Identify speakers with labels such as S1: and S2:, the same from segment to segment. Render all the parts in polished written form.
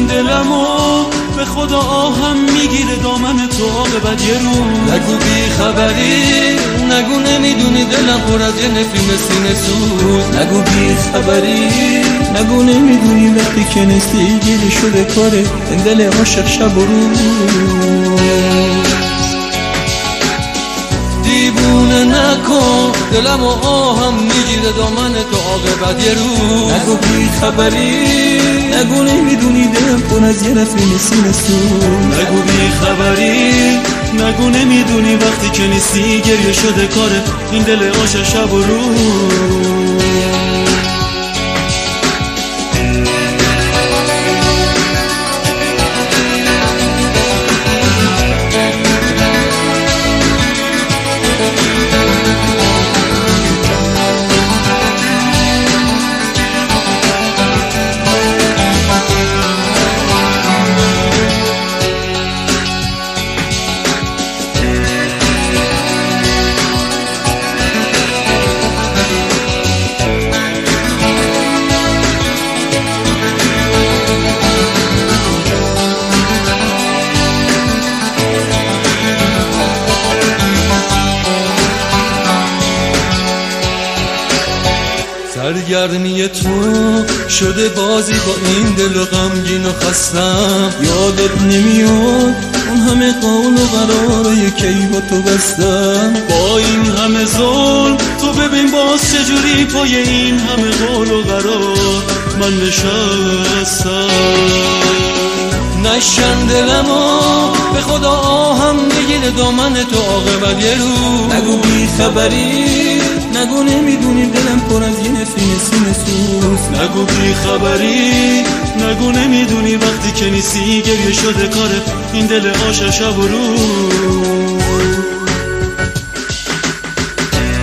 S1: این دلمو به خدا آهم میگیره دامن تو عاقبت یه روز.
S2: نگو بی خبری، نگو نمیدونی دلم پر از یه نفرین سینه سوز.
S1: نگو بی خبری، نگو نمیدونی وقتی که نیستی گیره شده کاره این دل عاشق شب و روز.
S2: دیوونه نکن دلم و آهم میگیره دامن تو عاقبت یه روز.
S1: نگو بی خبری، نگو نمیدونی دلم پر از یه نفرین سینه سوز. نگو بی خبری، نگو نمیدونی وقتی که نیستی گریه شده کاره این دل عاشق شب و روز.
S2: سرگرمی تو شده بازی با این دل و غمگین و خستم.
S1: یادت نمیاد اون همه قول و قراره کی با تو بستم. با این همه ظلم تو ببین باز چجوری پای این همه قول و قرار من نشستم.
S2: نشکن دلمو به خدا آهم میگیره دامن تو عاقبت یه روز.
S1: نگو بی خبری، نگو نمیدونی دلم پر از یه نفرین سینه سوز. نگو بی خبری، نگو نمیدونی وقتی که نیستی گریه شده کاره این دل عاشق شب و روز.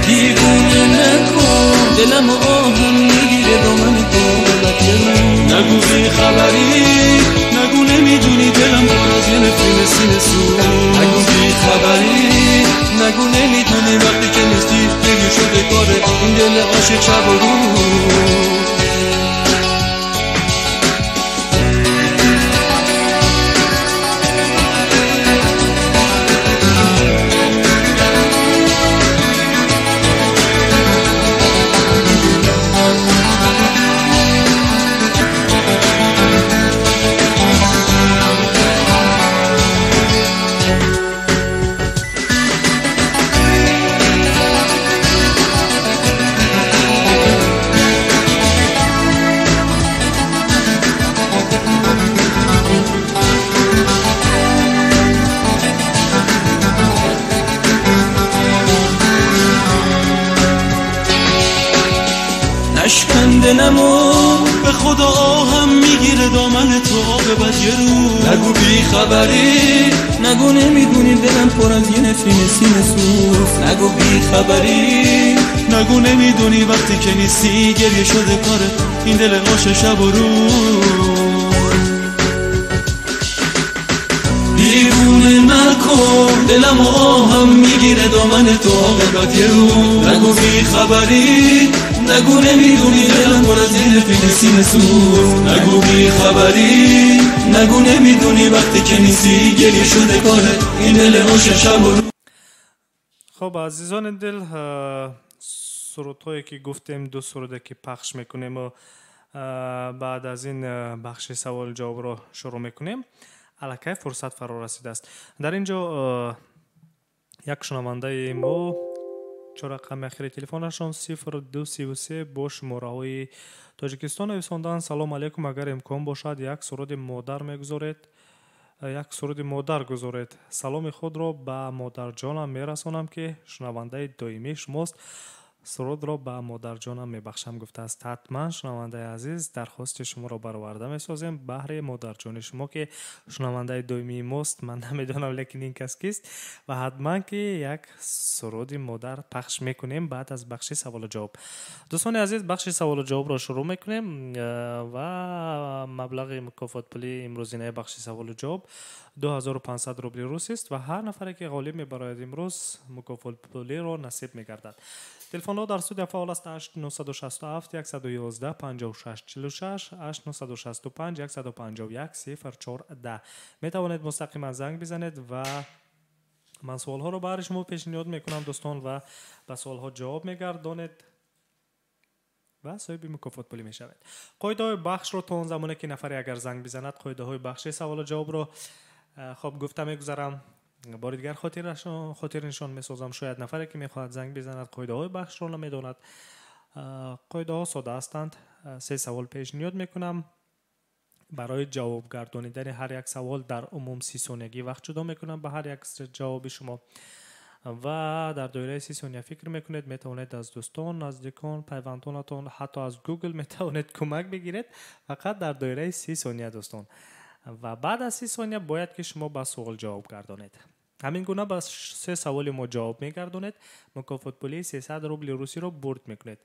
S2: دیوونه نکن دلم و آهم میگیره دامن تو عاقبت یه روز.
S1: نگو بی خبری، نگو نمیدونی دلم پر از یه نفرین سینه سوز.
S2: نگو بی خبری، نگو نمیدونی وقتی که نیستی گریه شده کاره این دل عاشق شب و روز.
S1: نشکن دلمو به خدا آهم میگیره دامن تو عاقبت یه روز.
S2: نگو بی خبری،
S1: نگو نمیدونی دلم پر از یه نفرین سینه سوز. نگو بی خبری، نگو نمیدونی وقتی که نیستی گریه شده کاره این دل عاشق شب و روز. دیوونه نکن دلم و آهم میگیره دامن تو عاقبت یه روز. نگو بی خبری، نگو نمیدونی دلم پر از یه نفرین سینه سوز. نگو بی خبری، نگو نمیدونی وقتی که نیستی گریه شده کاره این دل عاشق شب و روز.
S3: خب عزیزان دل، سرودهایی که گفتیم دو سروده که پخش میکنیم و بعد از این بخش سوال جواب رو شروع میکنیم. الکی فرصت فرا رسیده است. در اینجا یک شنونده ما چه رقم اخیر تلفنشان 0233 با شماره های تاجیکستان نویساندن: سلام علیکم، اگر امکان باشد یک سرود مادر میگذارید، یک سرود مادر گذارید. سلام خود را به مادر جانم میرسانم که شنونده دائمی شماست. سرود را به مادر جانم میبخشم گفته است. حتما شنونده عزیز درخواست شما را برآورده میسازیم. بهر مادر جان شما که شنونده دائمی ماست، من نمیدونم لیکن این کس کیست، و حتما که یک سرود مادر پخش میکنیم بعد از بخش سوال و جواب. دوستان عزیز، بخش سوال و جواب را شروع میکنیم و مبلغ مکافات پولی امروزینه بخش سوال و جواب 2500 روبل روسی است و هر نفری که غالب می‌براید امروز مکافات پولی را نصیب می‌گردد. تلفن ها در استودیو فعال است 8967 111 56 46 8965 151 0410. می توانید مستقیما زنگ بزنید و من سوال ها رو برای شما پیشنهاد میکنم دوستان و به سوال ها جواب میگردانید و صاحب مکافات پولی میشوید. قاعده های بخش رو تا اون زمانی که نفری اگر زنگ بزند قاعده های بخش سوال و جواب رو خب گفته میگذارم. بار دیگر خاطرشان میسازم. شاید نفری که میخواهد زنگ بزند قاعده های بخش رو نمیداند. قاعده ها ساده هستند. 3 سوال پیشنهاد میکنم. برای جواب گردانیدن هر یک سوال در عموم 30 ثانیه وقت جدا میکنم به هر یک جواب شما و در دایره 30 ثانیه فکر میکنید. میتوانید از دوستان، نزدیکان، پیوندانتان، حتی از گوگل میتوانید کمک بگیرید. فقط در دایره 30 ثانیه دوستان و بعد از 30 ثانیه باید که شما به سوال جواب گردانید. همین گونه با 3 سوال ما جواب میگردانید. مکافات پولی 300 روبل روسی رو برد میکنید.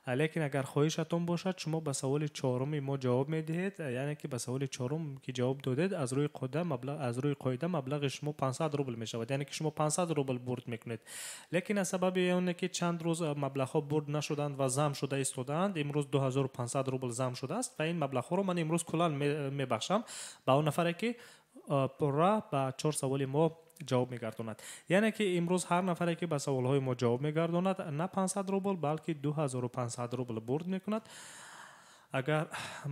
S3: لیکن اگر خواهشتون باشد شما به سوال 4 ما جواب میدهید، یعنی که به سوال 4 که جواب دادید از روی قاعده مبلغ شما 500 روبل میشود، یعنی که شما 500 روبل برد میکنید. لیکن از سبب اون که چند روز مبلغ ها برد نشدند و زم شده ایستادند، امروز 2500 روبل زم شده است و این مبلغ ها رو من امروز کلا میبخشم به اون نفری که پورا با 4 سوال ما جواب میگرداند. یعنی که امروز هر نفری که به سوال های ما جواب میگرداند نه 500 روبل بلکه 2500 روبل برد میکند. اگر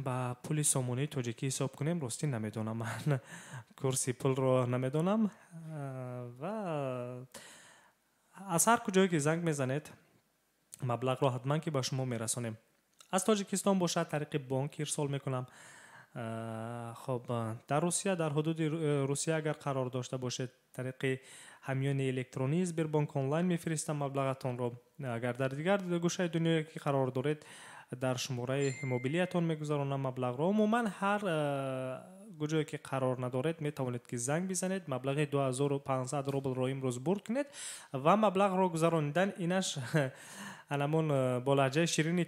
S3: با پول سومونی تاجیکی حساب کنیم راستی نمیدونم، من کورسی پول رو نمیدونم و از هر کجایی که زنگ میزنید مبلغ رو حتما که به شما میرسونیم. از تاجیکستان باشد طریق بانک ارسال میکنم. خب در روسیه، در حدود روسیه اگر قرار داشته باشید طریق همیان الکترونی بر بانک آنلاین میفرستم مبلغتون رو. اگر در دیگر گوشه دنیا که قرار دارید در شماره موبیلیتون میگذارونم مبلغ رو. عموما هر گوجه‌ای که قرار ندارید میتوانید که زنگ بزنید، مبلغ 2500 روبل رو امروز برد کنید و مبلغ رو گذراندن اینش علمون با لهجه شیرینی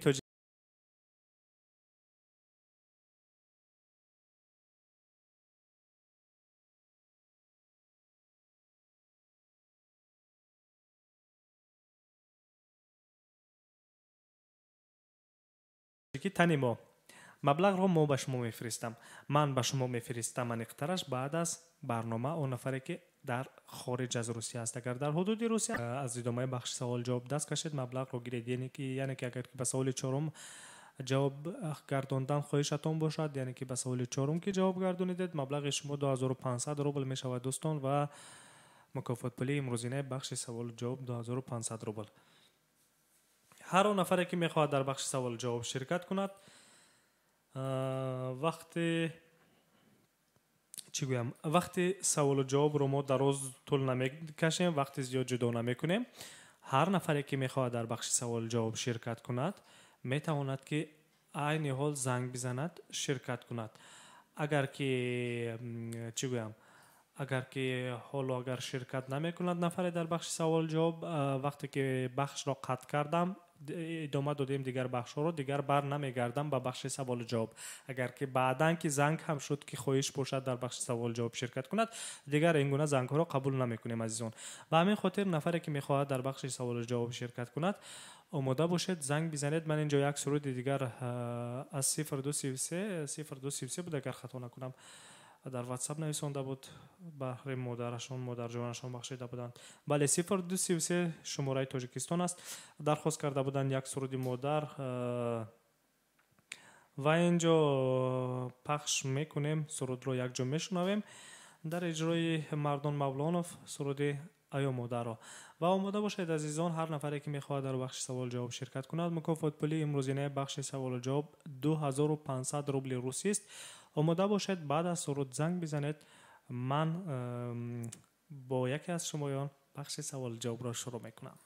S3: که تنیمو مبلغ رو ما به شما میفرستم. من به شما میفرستم منیقترش بعد از برنامه اون نفری که در خارج از روسیه است. اگر در حدود روسیه از ادامه بخش سوال جواب دست کشید مبلغ رو گیرید. یعنی که اگر به سوال 4 جواب گرداندن خواهشتون باشد، یعنی که به سوال 4 که جواب گردونیدید مبلغ شما 2500 روبل می شود دوستان و مکافات پولی امروزینه بخش سوال جواب 2500 روبل. هر نفری که میخواد در بخش سوال جواب شرکت کند وقتی سوال و جواب رو ما در روز طول نمیکشیم، وقتی زیاد جدا نمیکنیم، هر نفری که میخواد در بخش سوال جواب شرکت کند میتواند که عین حال زنگ بزند شرکت کند. اگر که اگر شرکت نمیکند نفری در بخش سوال جواب، وقتی که بخش را قطع کردم ادامه دادیم دیگر بخش رو دیگر بر نمیگردم به بخش سوال جواب. اگر که بعدن که زنگ هم شد که خواهش باشد در بخش سوال جواب شرکت کند دیگر این گونه زنگ ها رو قبول نمیکنیم عزیزان. و همین خاطر نفری که میخواهد در بخش سوال جواب شرکت کند آماده باشید زنگ بزنید. من اینجا یک سرود دیگر از 0233 بود اگر خطا نکنم در واتساپ نویسنده بود، بهر مادر جانشان بخشیده بودند. بله 0233 شماره تاجیکستان است. درخواست کرده بودند یک سرود مادر و اینجا پخش میکنیم. سرود رو یک جا میشنویم در اجرای مردان مولانوف، سرود آیا مادر را. و آماده باشید عزیزان هر نفری که میخواد در بخش سوال جواب شرکت کند مکافات پولی امروزینه بخش سوال جواب 2500 روبل روسی است. آماده باشید بعد از سرود زنگ بزنید. من با یکی از شمایان بخش سوال جواب را شروع میکنم.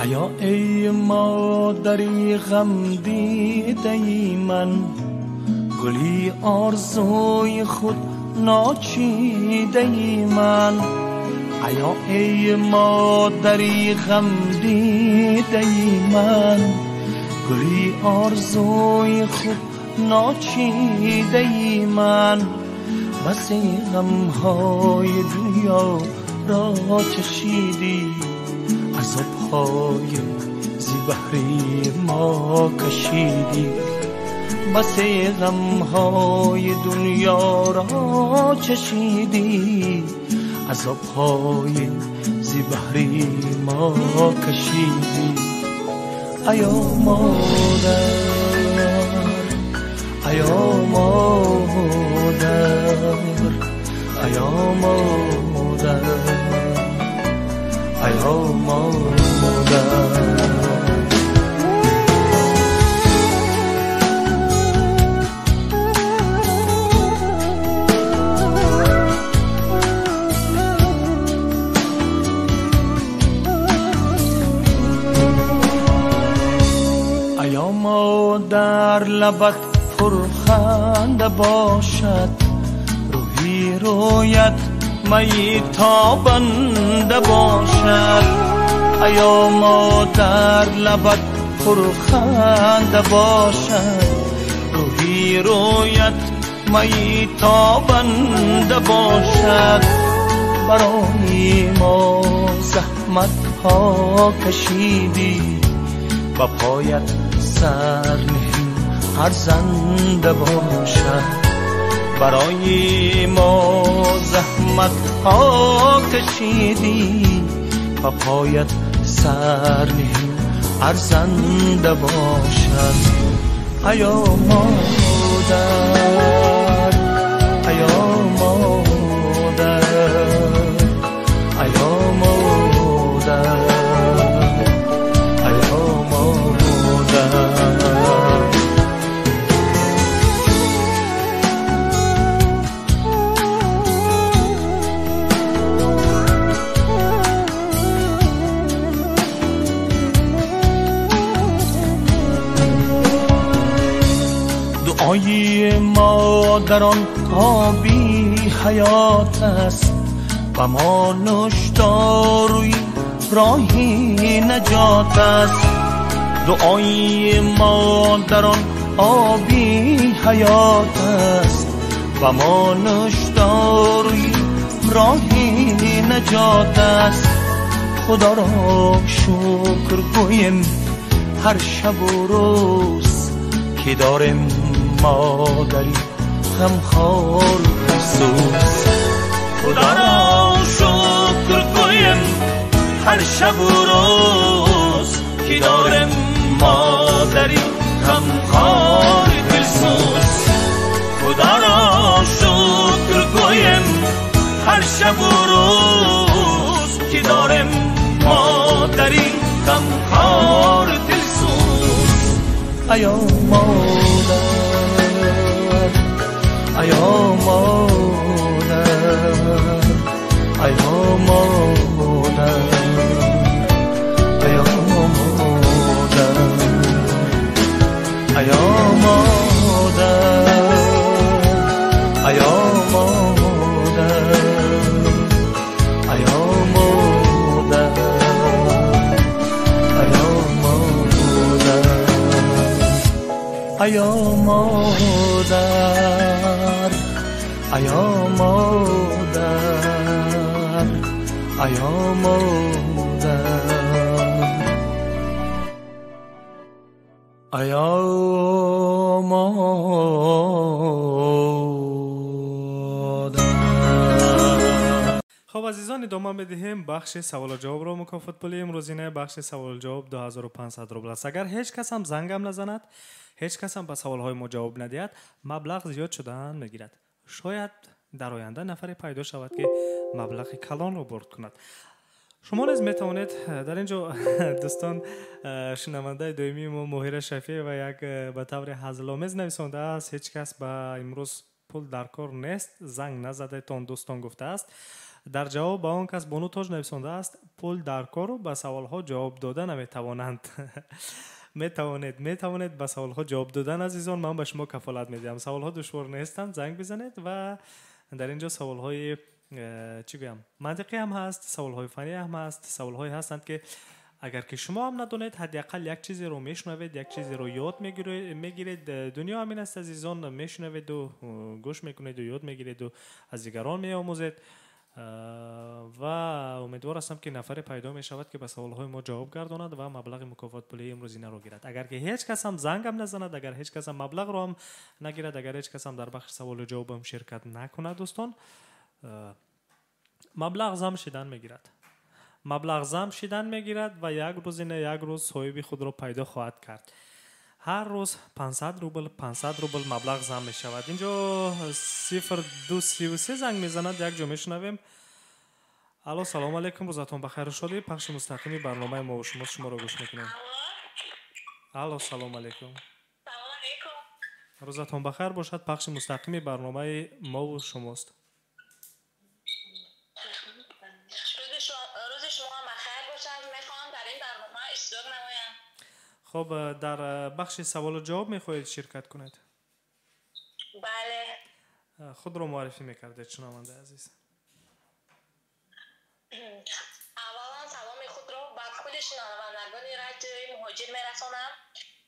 S4: ایا ای مادری غم دیده من، گلی آرزوی خود ناچیده ای من، ایا ای مادری غم دیده ای من. گلی آرزوی خود ناچیده ای من، بسی غمهای دنیا را چشیدی، عذابهای زی بحری ما کشیدی. بسی غمهای دنیا را چشیدی، عذابهای زی بحری ما کشیدی. ایا مادر، ایا مادر، ایا مادر، ایا مادر. در لبت پرخنده باشد، روحی رویت می تابنده باشد. ایا مادر لبت پرخنده باشد، روحی رویت می تابنده باشد. برای ما زحمت ها کشیدی، با پایت سر نهیم هر زنده باشد. برای ما زحمت ها کشیدی، با پایت سر نهیم هر زنده باشد. ایا مادر، ایا مادر، ایا مادر، دعای مادران آبی حیات است، و ما نوشداروی راهی نجات است. دعای مادران آبی حیات است، و ما نوشداروی راهی نجات است. خدا را شکر گویم هر شب و روز، که داریم مادری غمخوار افسوس. خدا را شکر گویم هر شب و روز، که داریم مادری غمخوار افسوس. خدا را شکر گویم هر شب و روز، که داریم مادری غمخوار افسوس. ایا مادر، ایا مادر، ایا مادر، ایا مادر، ایا مادر، ایا مادر، ایا مادر، ایا مادر، ایا مادر، ایا مادر، ایا مادر، ایا مادر.
S3: خب عزیزان ادامه بدهیم بخش سوال و جواب رو. مکافات پولی امروزینه بخش سوال و جواب 2500 روبل است. اگر هیچ کس هم زنگم نزند، هیچ کس هم به سوال های ما جواب ندهد، مبلغ زیاد شدن میگیرد. شاید در آینده نفری پیدا شود که مبلغ کلان رو برد کند. شما نیز میتوانید در اینجا دوستان شنونده دومی ما مهیر شفیع و یک به طور هزل‌آمیز نویسنده است: هیچ کس به امروز پول در کار نیست، زنگ نزده تان دوستان گفته است. در جواب به آن کس بانو تاج نویسنده است: پول در کار و به سوال ها جواب داده نمیتوانند. میتوانید به سوال ها جواب دادن عزیزان. من به شما کفالت میدم. سوال ها دشوار نیستند، زنگ بزنید و در اینجا سوال های چی بگم منطقی هم هست، سوال های فنی هم هست، سوال های هستند که اگر که شما هم ندونید حداقل یک چیزی رو میشنوید، یک چیزی رو یاد میگیرید. دنیا همین است عزیزان، میشنوید و گوش میکنید و یاد میگیرید و از دیگران میآموزید و امیدوار هستم که نفر پیدا می شود که به سوال های ما جواب گرداند و مبلغ مکافات پولی امروزینه رو گیرد. اگر که هیچ کس هم زنگ هم نزند، اگر هیچ کس هم مبلغ رو هم نگیرد، اگر هیچ کس هم در بخش سوال و جواب هم شرکت نکنه دوستان، مبلغ زم شدن میگیرد. مبلغ زم شدن میگیرد و یک روز نه یک روز صاحب خود را پیدا خواهد کرد. هر روز 500 روبل مبلغ زم می شود. اینجا 0233 زنگ میزند، یک جا میشنویم. الو سلام علیکم، روزتون بخیر شده. پخش مستقیمی برنامه ما و شما رو گوش میکنیم. الو سلام علیکم.
S5: سلام علیکم.
S3: روزتون بخیر باشد. پخش مستقیمی برنامه ما و شماست.
S5: روز شما بخیر باشد. میخوام در این برنامه اشتراک نمایم.
S3: خب در بخش سوال و جواب میخواهید شرکت کنید؟
S5: بله.
S3: خود رو معرفی میکردید شنونده عزیز.
S5: اولا سلام خود را به کل شنوندگان رادیوی مهاجر میرسانم.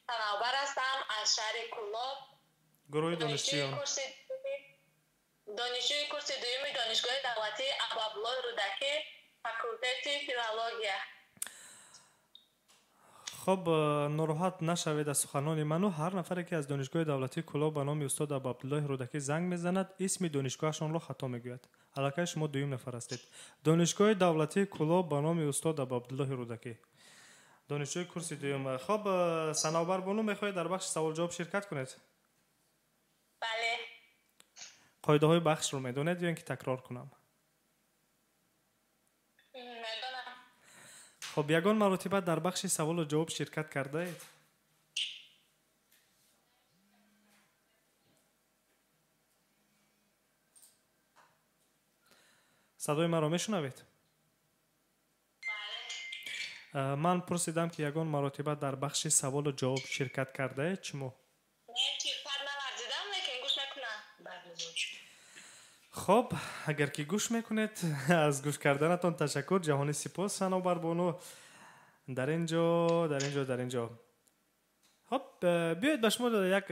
S5: تناوبر هستم از شهر کلاب.
S3: گروه دانشجویان.
S5: دانشجوی کورس دوم دانشگاه دولتی ابوعبدالله رودکی، فاکولته فیلولوژیا.
S3: خب ناراحت نشوید از سخنان منو. هر نفری که از دانشگاه دولتی کلاب به نام استاد ابوعبدالله رودکی زنگ میزند اسم دانشگاهشان را خطا میگوید. الکی شما دویم نفر هستید. دانشگاه دولتی کلاب به نام استاد ابوعبدالله رودکی، دانشجوی کورس دوم. خب صنوبر بانو میخواهید در بخش سوال جواب شرکت کنید؟
S5: بله.
S3: قاعده های بخش رو میدونید یا اینکه تکرار کنم؟
S5: میدونم.
S3: خب یگان مرتبه در بخش سوال و جواب شرکت کرده اید؟ صدای من رو میشنوید؟
S5: بله.
S3: من پرسیدم که یگان مرتبه در بخش سوال و جواب شرکت کرده اید چمو؟
S5: نه شرکت نورزیدم لیکن گوش میکنم.
S3: خب اگر که گوش میکنید از گوش کردنتان تشکر. جهانی سپاس صنوبر بانو. در اینجا خب بیایید به شما یک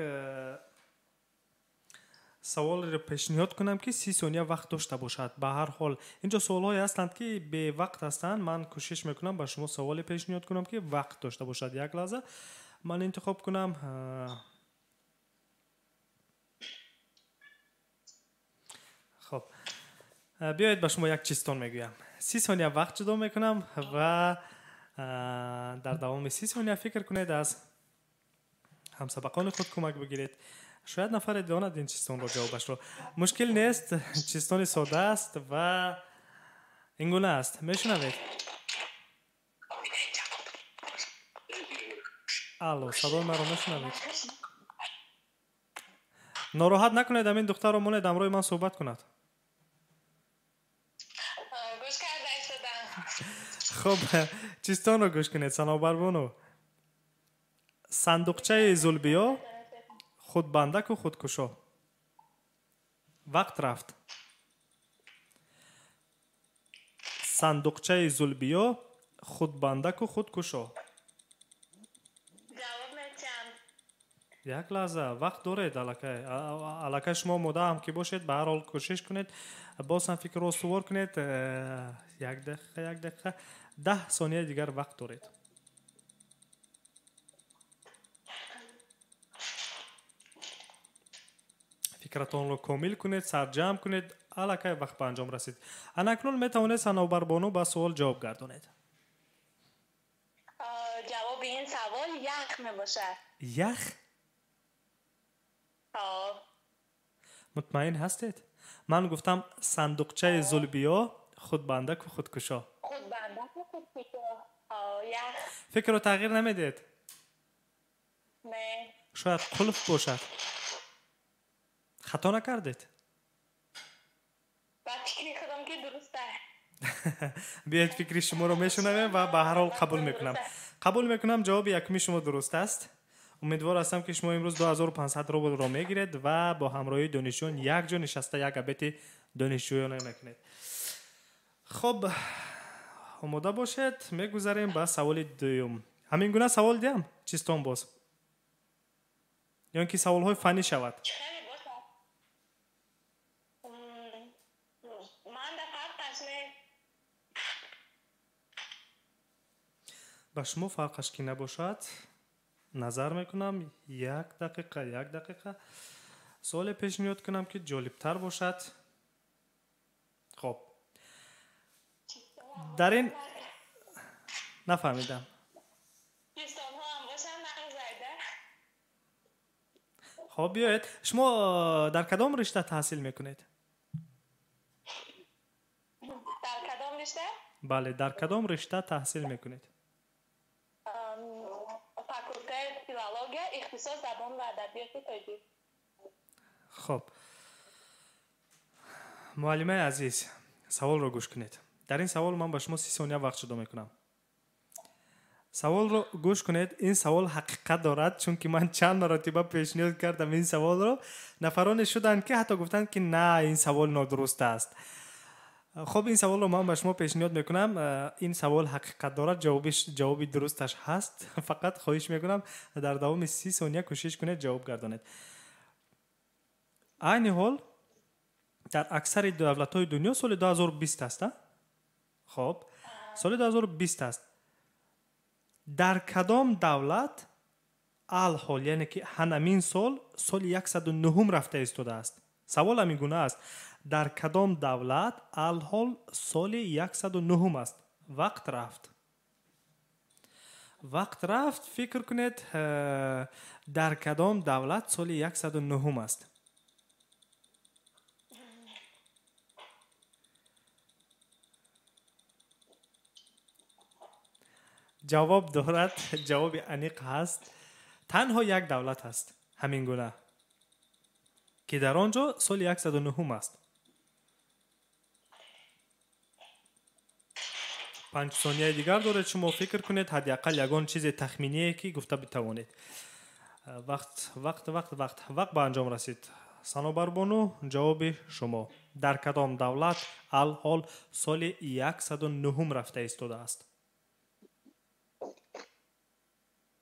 S3: سوال رو پیشنهاد کنم که 30 ثانیه وقت داشته باشد. به هر حال اینجا سوال‌های هستند که به وقت هستند. من کوشش میکنم به شما سوال پیشنهاد کنم که وقت داشته باشد. یک لحظه من انتخاب کنم. خب بیایید به شما یک چیزتون میگویم. 30 ثانیه وقت جدا میکنم و در دوام 30 ثانیه فکر کنید، از همسبقان خود کمک بگیرید. شاید نفر داند این چیزتون رو جوابش رو. مشکل نیست، چیزتون ساده است و اینگونه است. میشنوید؟ الو صدای من رو میشنوید؟ ناراحت نکنید، همین دختر رو مونید امروی من صحبت کند.
S5: گوش کرده شدم.
S3: خب چیزتون رو گوش کنید. صنوبر بانو. صندوقچه زلبیا، خودبندک و خودکشا. وقت رفت. صندوقچه زلبیا، خودبندک و خودکشا.
S5: جواب میتونم.
S3: یک لحظه وقت دارید. الکی شما مدام که باشید. به هر حال کوشش کنید باز هم فکر رو استوار کنید. یک دقیقه 10 ثانیه دیگر وقت دارید. فکرتون رو کامل کنید، سرجم کنید. الکی وقت به انجام رسید. اکنون میتوانید صنوبر بانو با سوال جواب گردانید.
S5: جواب این سوال یخ میباشد.
S3: یخ؟
S5: آه.
S3: مطمئن هستید؟ من گفتم صندوقچه زلبیا، خودبندک و خودکشا.
S5: خودبندک و خودکشا. یخ.
S3: فکر رو تغییر نمیدید؟
S5: نه.
S3: شاید قلف باشد. خطا نکردید؟
S5: با فکر خودم که درسته.
S3: بیاید فکری شما رو میشنویم و به هر حال قبول میکنم جواب یکمی شما درست است. امیدوار هستم که شما امروز 2500 روبل رو میگیرید و با همراهی دانشجویان یک جا نشسته یک ابیت دانشجویانه میکنید. خب آماده باشید، میگذاریم به سوال دوم. همین گونه سوال دیم چیستون باز یا اینکه سوال های فنی شود؟ با شما فرقش که نباشد نظر میکنم یک دقیقه سوال پیشنهاد کنم که جالبتر باشد. خب در این نفهمیدم. خب بیایید، شما در کدام رشته تحصیل میکنید؟
S5: در کدام رشته؟
S3: بله، در کدام رشته تحصیل میکنید؟
S5: فاکولته فیلولوژی، اختصاص زبان و ادبیات تاجیک.
S3: خب معلمه عزیز، سوال رو گوش کنید. در این سوال من با شما 30 ثانیه وقت شده میکنم. سوال رو گوش کنید. این سوال حقیقت دارد، چون که من چند مرتبه پیشنهاد کردم این سوال رو، نفران شدن که حتی گفتن که نه این سوال نادرست است. خب این سوال رو من به شما پیشنهاد میکنم. این سوال حقیقت دارد، جواب درستش هست. فقط خواهش میکنم در دوام 30 ثانیه کوشش کنید جواب گردانید. این حال در اکثر دولت‌های دنیا سال 2020 است. خب سال 2020 است. در کدام دولت الحال، یعنی که همین سال 109 رفته ایستاده است؟ سوال همین گونه است. در کدام دولت الحال سال 109 است؟ وقت رفت. فکر کنید در کدام دولت سال 109 است؟ جواب دارد، جواب انیق هست. تنها یک دولت هست همین گونه که در آنجا سال 109 است. 5 ثانیه دیگر دارد، شما فکر کنید حداقل یگان چیز تخمینیه که گفته بتوانید. وقت به انجام رسید. صنوبر بانو، جواب شما در کدام دولت الحال سال 109 رفته ایستاده است؟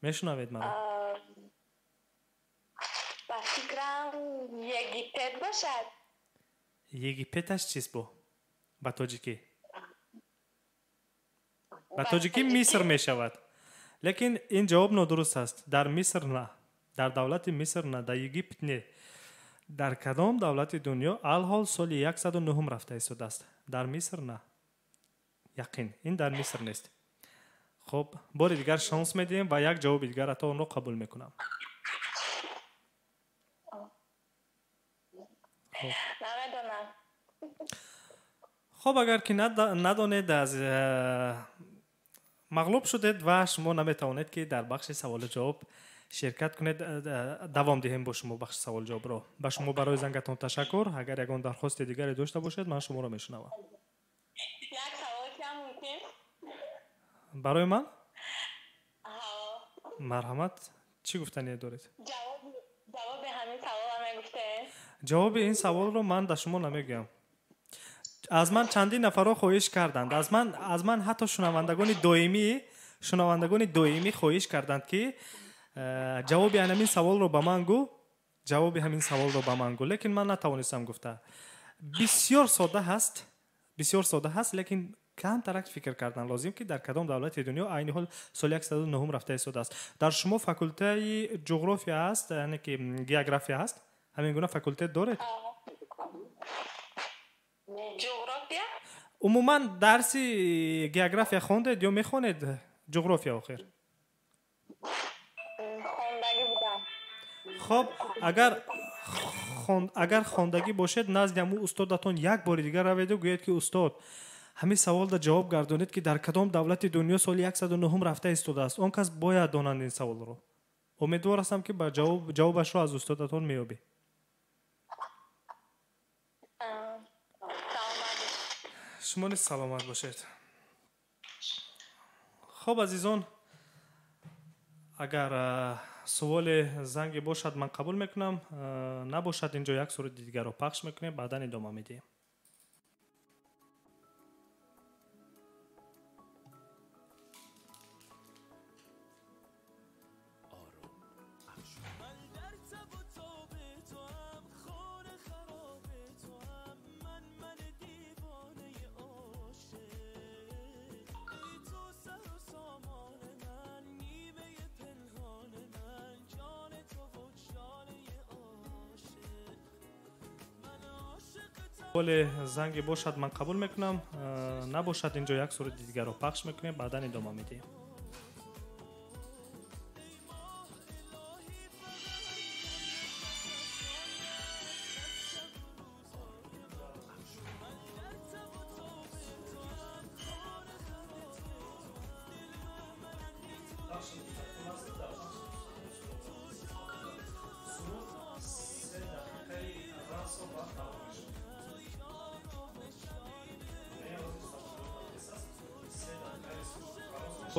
S3: میشنوید مرا؟
S5: با فکرم یگیپت باشد.
S3: یگیپتش چیست با تاجیکی؟ با تاجیکی مصر می شود. لیکن این جواب نادرست است. در مصر نه، در دولت مصر نه، در یگیپت نه. در کدام دولت دنیا الحال سال 109 رفته ایستاده است؟ در مصر نه. یقین این در مصر نیست. خب بار دیگر شانس میدیم و یک جواب دیگر اتا اون رو قبول میکنم. خب اگر که ندانید از مغلوب شدید و شما نمیتوانید که در بخش سوال جواب شرکت کنید، دوام دهیم با شما بخش سوال جواب رو. با شما برای زنگتون تشکر. اگر یگان درخواست دیگری داشته باشید من شما رو میشنوم.
S5: یک سوال کم ممکن؟
S3: برای من؟ مرحمت. چی گفتنی دارید؟
S5: جواب همین سوال هم گفته؟
S3: جواب این سوال رو من در شما نمیگم. از من چندین نفرها خواهش کردند، از من حتی شنوندگان دائمی خواهش کردند که جواب همین سوال رو به من گو. لیکن من نتوانستم گفته. بسیار ساده هست لیکن کم ترک فکر کردن لازم که در کدام دولت دنیا عین حال سال 109 رفته ایستاده است. در شما فاکولته جغرافیا هست، یعنی که گیوگرافیا هست، همین گونه فاکولته دارید؟
S5: جغرافیا؟
S3: عموما درس گیوگرافیا خوندید یا میخونید جغرافیا آخر؟
S5: خوندگی بودم.
S3: خب اگر خوندگی باشد نزد همون استادتون یک بار دیگر روید و گویید که استاد همین سوال را جواب گردانید که در کدام دولت دنیا سال 109 رفته ایستاده است. اون کس باید دانند این سوال رو. امیدوار هستم که با جوابش رو از استادتون میابی. شما نیز سلامت باشید. خب عزیزان، اگر سوال زنگ باشد من قبول میکنم، نباشد اینجا یک سوال دیگر رو پخش میکنیم، بعدا ادامه میدیم. سوال زنگ باشد من قبول میکنم، نباشد اینجا یک سوال دیگر رو پخش میکنیم، بعدا ادامه میدیم.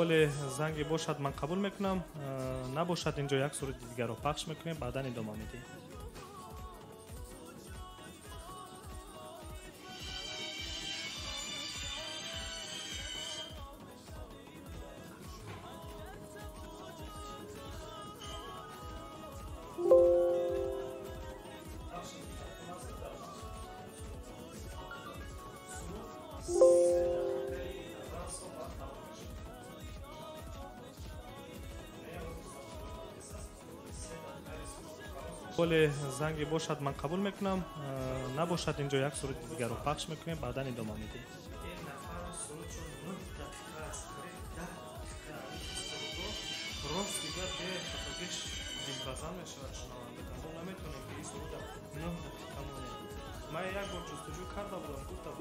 S3: سوال زنگ باشد من قبول میکنم، نباشد اینجا یک سوال دیگر رو پخش میکنیم، بعدا ادامه میدیم. سوال زنگ باشد من قبول میکنم، نباشد اینجا یک سوال دیگر رو پخش میکنیم، بعدا ادامه میدیم. من یک بار جستجو کرده بودم، گفتم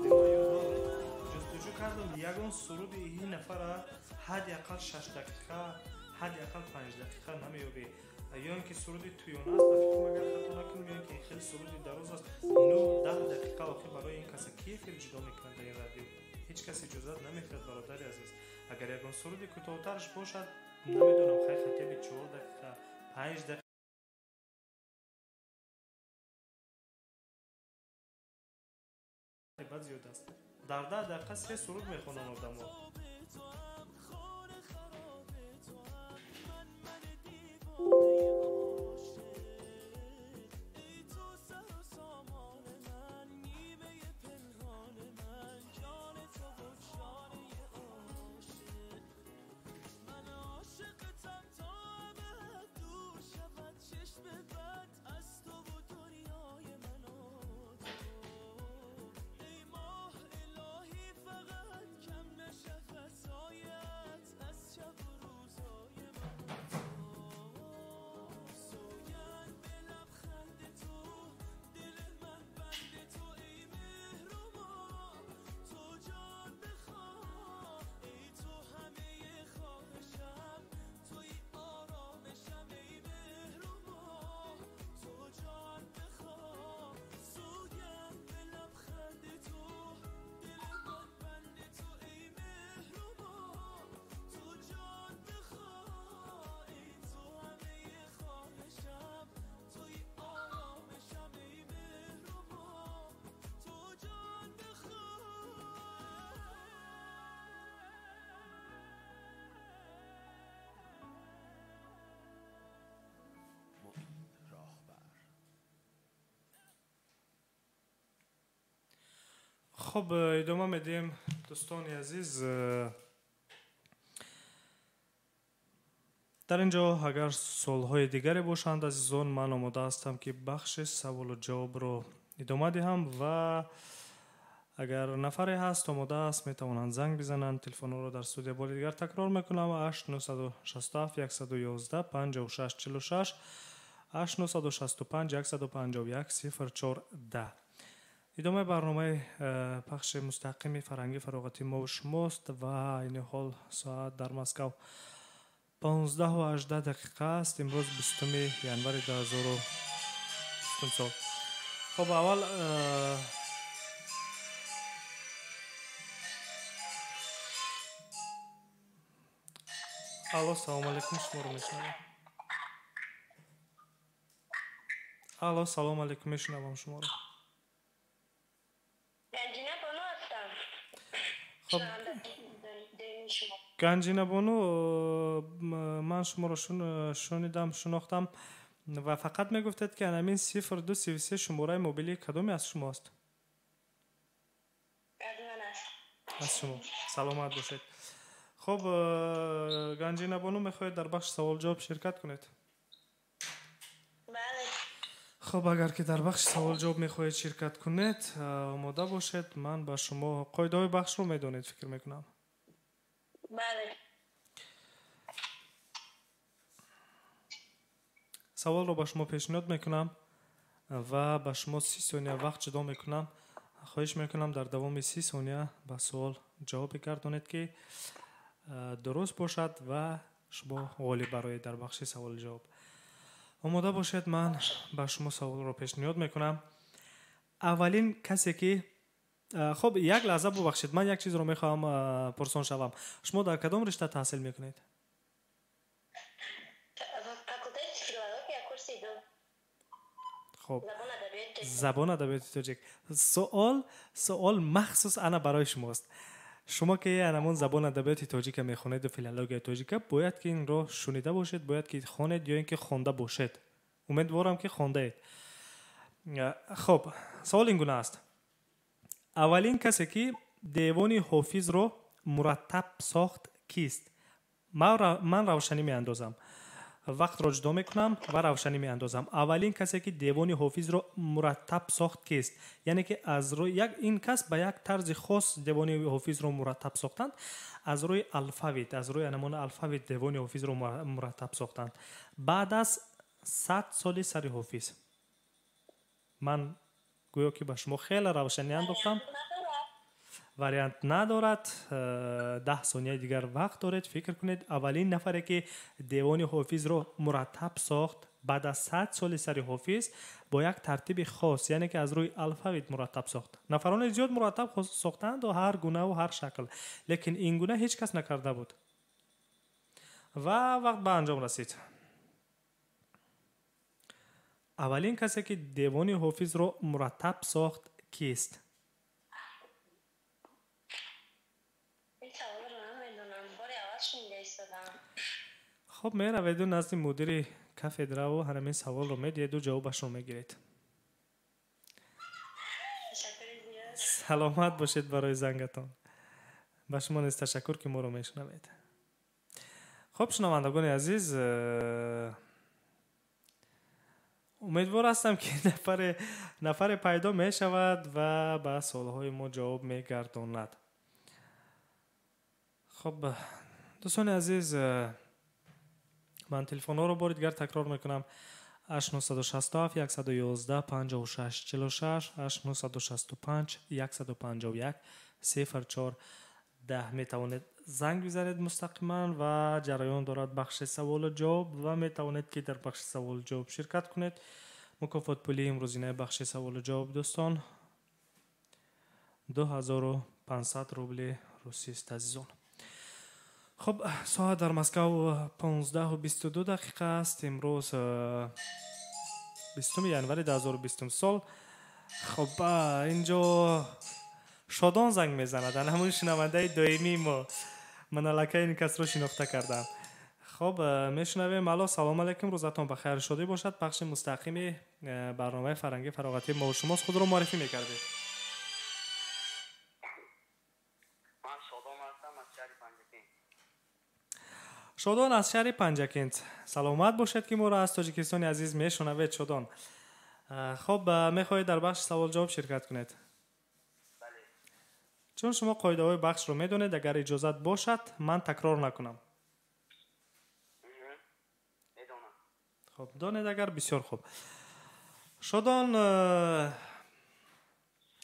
S3: جستجو کردم یگان سرود این نفر حداقل 6 دقیقه، حداقل 5 دقیقه نمیابه. یا اینکه سرودی تویونه است، فکر اگر خطا نکنم، یا اینکه خیلی سرودی دراز است، 9-10 دقیقه آخر برای این کسی کی فیلم جدا میکنه در این رادیو؟ هیچ کسی اجازت نمیخواد برادر عزیز. اگر یگان سرودی کوتاه‌ترش باشد، نمیدونم خیلی خطیب 4 دقیقه 5 دقیقه بعد زیاد است. در 10 دقیقه 3 سرود میخونن آدم‌ها. خب ادامه میدیم دوستان عزیز. در اینجا اگر سوالهای دیگری باشند عزیزان، من آماده هستم که بخش سوال و جواب رو ادامه دهم و اگر نفری هست آماده است میتوانند زنگ بزنند. تلفن رو در استودیو بار دیگر تکرار میکنم: 8967 111 5646 8965 151 0410. ادامه برنامه پخش مستقیم فرهنگی فراغتی ما و شماست و این حال ساعت در مسکو 15:18 دقیقه است. امروز 20 ژانویه 2020 سال. خب اول الو سلام علیکم شما رو میشنوم. الو سلام علیکم میشنوم شما رو.
S5: گنجینه بانو هستم.
S3: خب
S5: شما
S3: گنجینه بانو من شما رو شنیدم شناختم و فقط میگفتید که همین 0233 شماره موبیلی کدومی از شماست؟
S5: از من است.
S3: از شما. سلامت باشید. خب گنجینه بانو میخواید در بخش سوال جواب شرکت کنید؟
S5: بله.
S3: خب اگر که در بخش سوال جواب میخواید شرکت کنید آماده باشید. من با شما قاعده های بخش رو میدونید فکر میکنم.
S5: بله.
S3: سوال رو با شما پیشنهاد میکنم و با شما 30 ثانیه وقت جدا میکنم. خواهش میکنم در دوام 30 ثانیه با سوال جواب بگردونید که درست باشد و شما غالب برای در بخش سوال جواب. آماده باشید. من با شما سوال رو پیشنهاد میکنم. اولین کسی که خب یک لحظه ببخشید من یک چیز رو میخوام پرسان شوم. شما در کدام رشته تحصیل میکنید؟ خب زبان ادبیات تاجیک. سوال مخصوص انا برای شماست. شما که انمون زبان ادبیات تاجیک میخونید و فیلولوژی تاجیک باید که این رو شنیده باشید، باید که خوانید یا اینکه خوانده باشید. امیدوارم که خوانده اید. خب سوال این گونه است. اولین کسی که دیوان حافظ رو مرتب ساخت کیست؟ من روشنی می اندازم. وقت را جدا میکنم و روشنی می اندازم. اولین کسی که دیوان حافظ رو مرتب ساخت کیست؟ یعنی که از روی این کس به یک طرز خاص دیوان حافظ رو مرتب ساختند. از روی الفبet، از روی نمونه الفبet دیوان حافظ رو مرتب ساختند. بعد از 100 سال سر حافظ. من گویا که به شما خیلی روشنی انداختم. واریانت ندارد. 10 ثانیه دیگر وقت دارید فکر کنید. اولین نفری که دیوان حافظ رو مرتب ساخت بعد از 100 سال سر حافظ با یک ترتیب خاص، یعنی که از روی الفبet مرتب ساخت. نفران زیاد مرتب ساختند و هر گونه و هر شکل، لیکن این گونه هیچ کس نکرده بود و وقت به انجام رسید. اولین کسی که دیوان حافظ رو مرتب ساخت کیست؟ خب می روید و نزد مدیر کافدره و همین سوال رو میدید و جوابش رو میگیرید. سلامت باشید برای زنگتان. با شما نیز تشکر که ما رو میشنوید. خب شنوندگان عزیز، امیدوار هستم که نفر پیدا می شود و به سوالهای ما جواب می گرداند. خب دوستان عزیز، من تلفن ها رو بار دیگر تکرار میکنم. 8967 111 56 46 8965 151 04 10 می توانید زنگ بزنید مستقیما و جریان دارد بخش سوال و جواب و می توانید که در بخش سوال و جواب شرکت کنید. مکافات پولی امروزینه بخش سوال و جواب دوستان 2500 روبل روسی است عزیزان. خب ساعت در مسکو 15:22 است. امروز 20 ژانویه 2020 سال. خب اینجا شادان زنگ میزند. همون شنونده دائمی ما. من الکی این کس رو شناخته کردم. خب میشنویم. الو سلام علیکم، روزتون بخیر شده باشد. بخش مستقیم برنامه فرنگی فراغتی ما و شماست. خود رو معرفی میکردید. شادان از شهر پنجکند. سلامت باشد که ما را از تاجیکستان عزیز میشنوید شادان. خب میخواهید در بخش سوال جواب شرکت کنید؟
S6: بله.
S3: چون شما قاعده های بخش رو میدونید، اگر اجازت باشد من تکرار نکنم.
S6: میدونم.
S3: خب دانید اگر بسیار خوب. شادان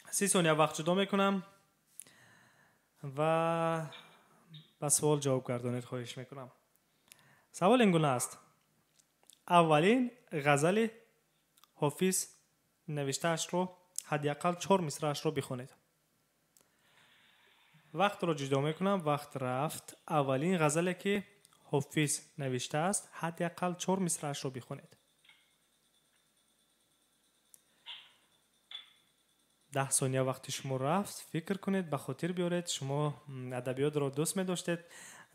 S3: 30 ثانیه وقت جدا میکنم و با سوال جواب گردانید خواهش میکنم. سوال این گونه است. اولین غزل حافظ نوشته اش رو حداقل 4 مصرع اش رو بخونید. وقت رو جدا میکنم. وقت رفت. اولین غزلی که حافظ نوشته است حداقل 4 مصرعش رو بخونید. 10 ثانیه وقتی شما رفت فکر کنید، به خاطر بیارید شما ادبیات رو دوست می داشتید،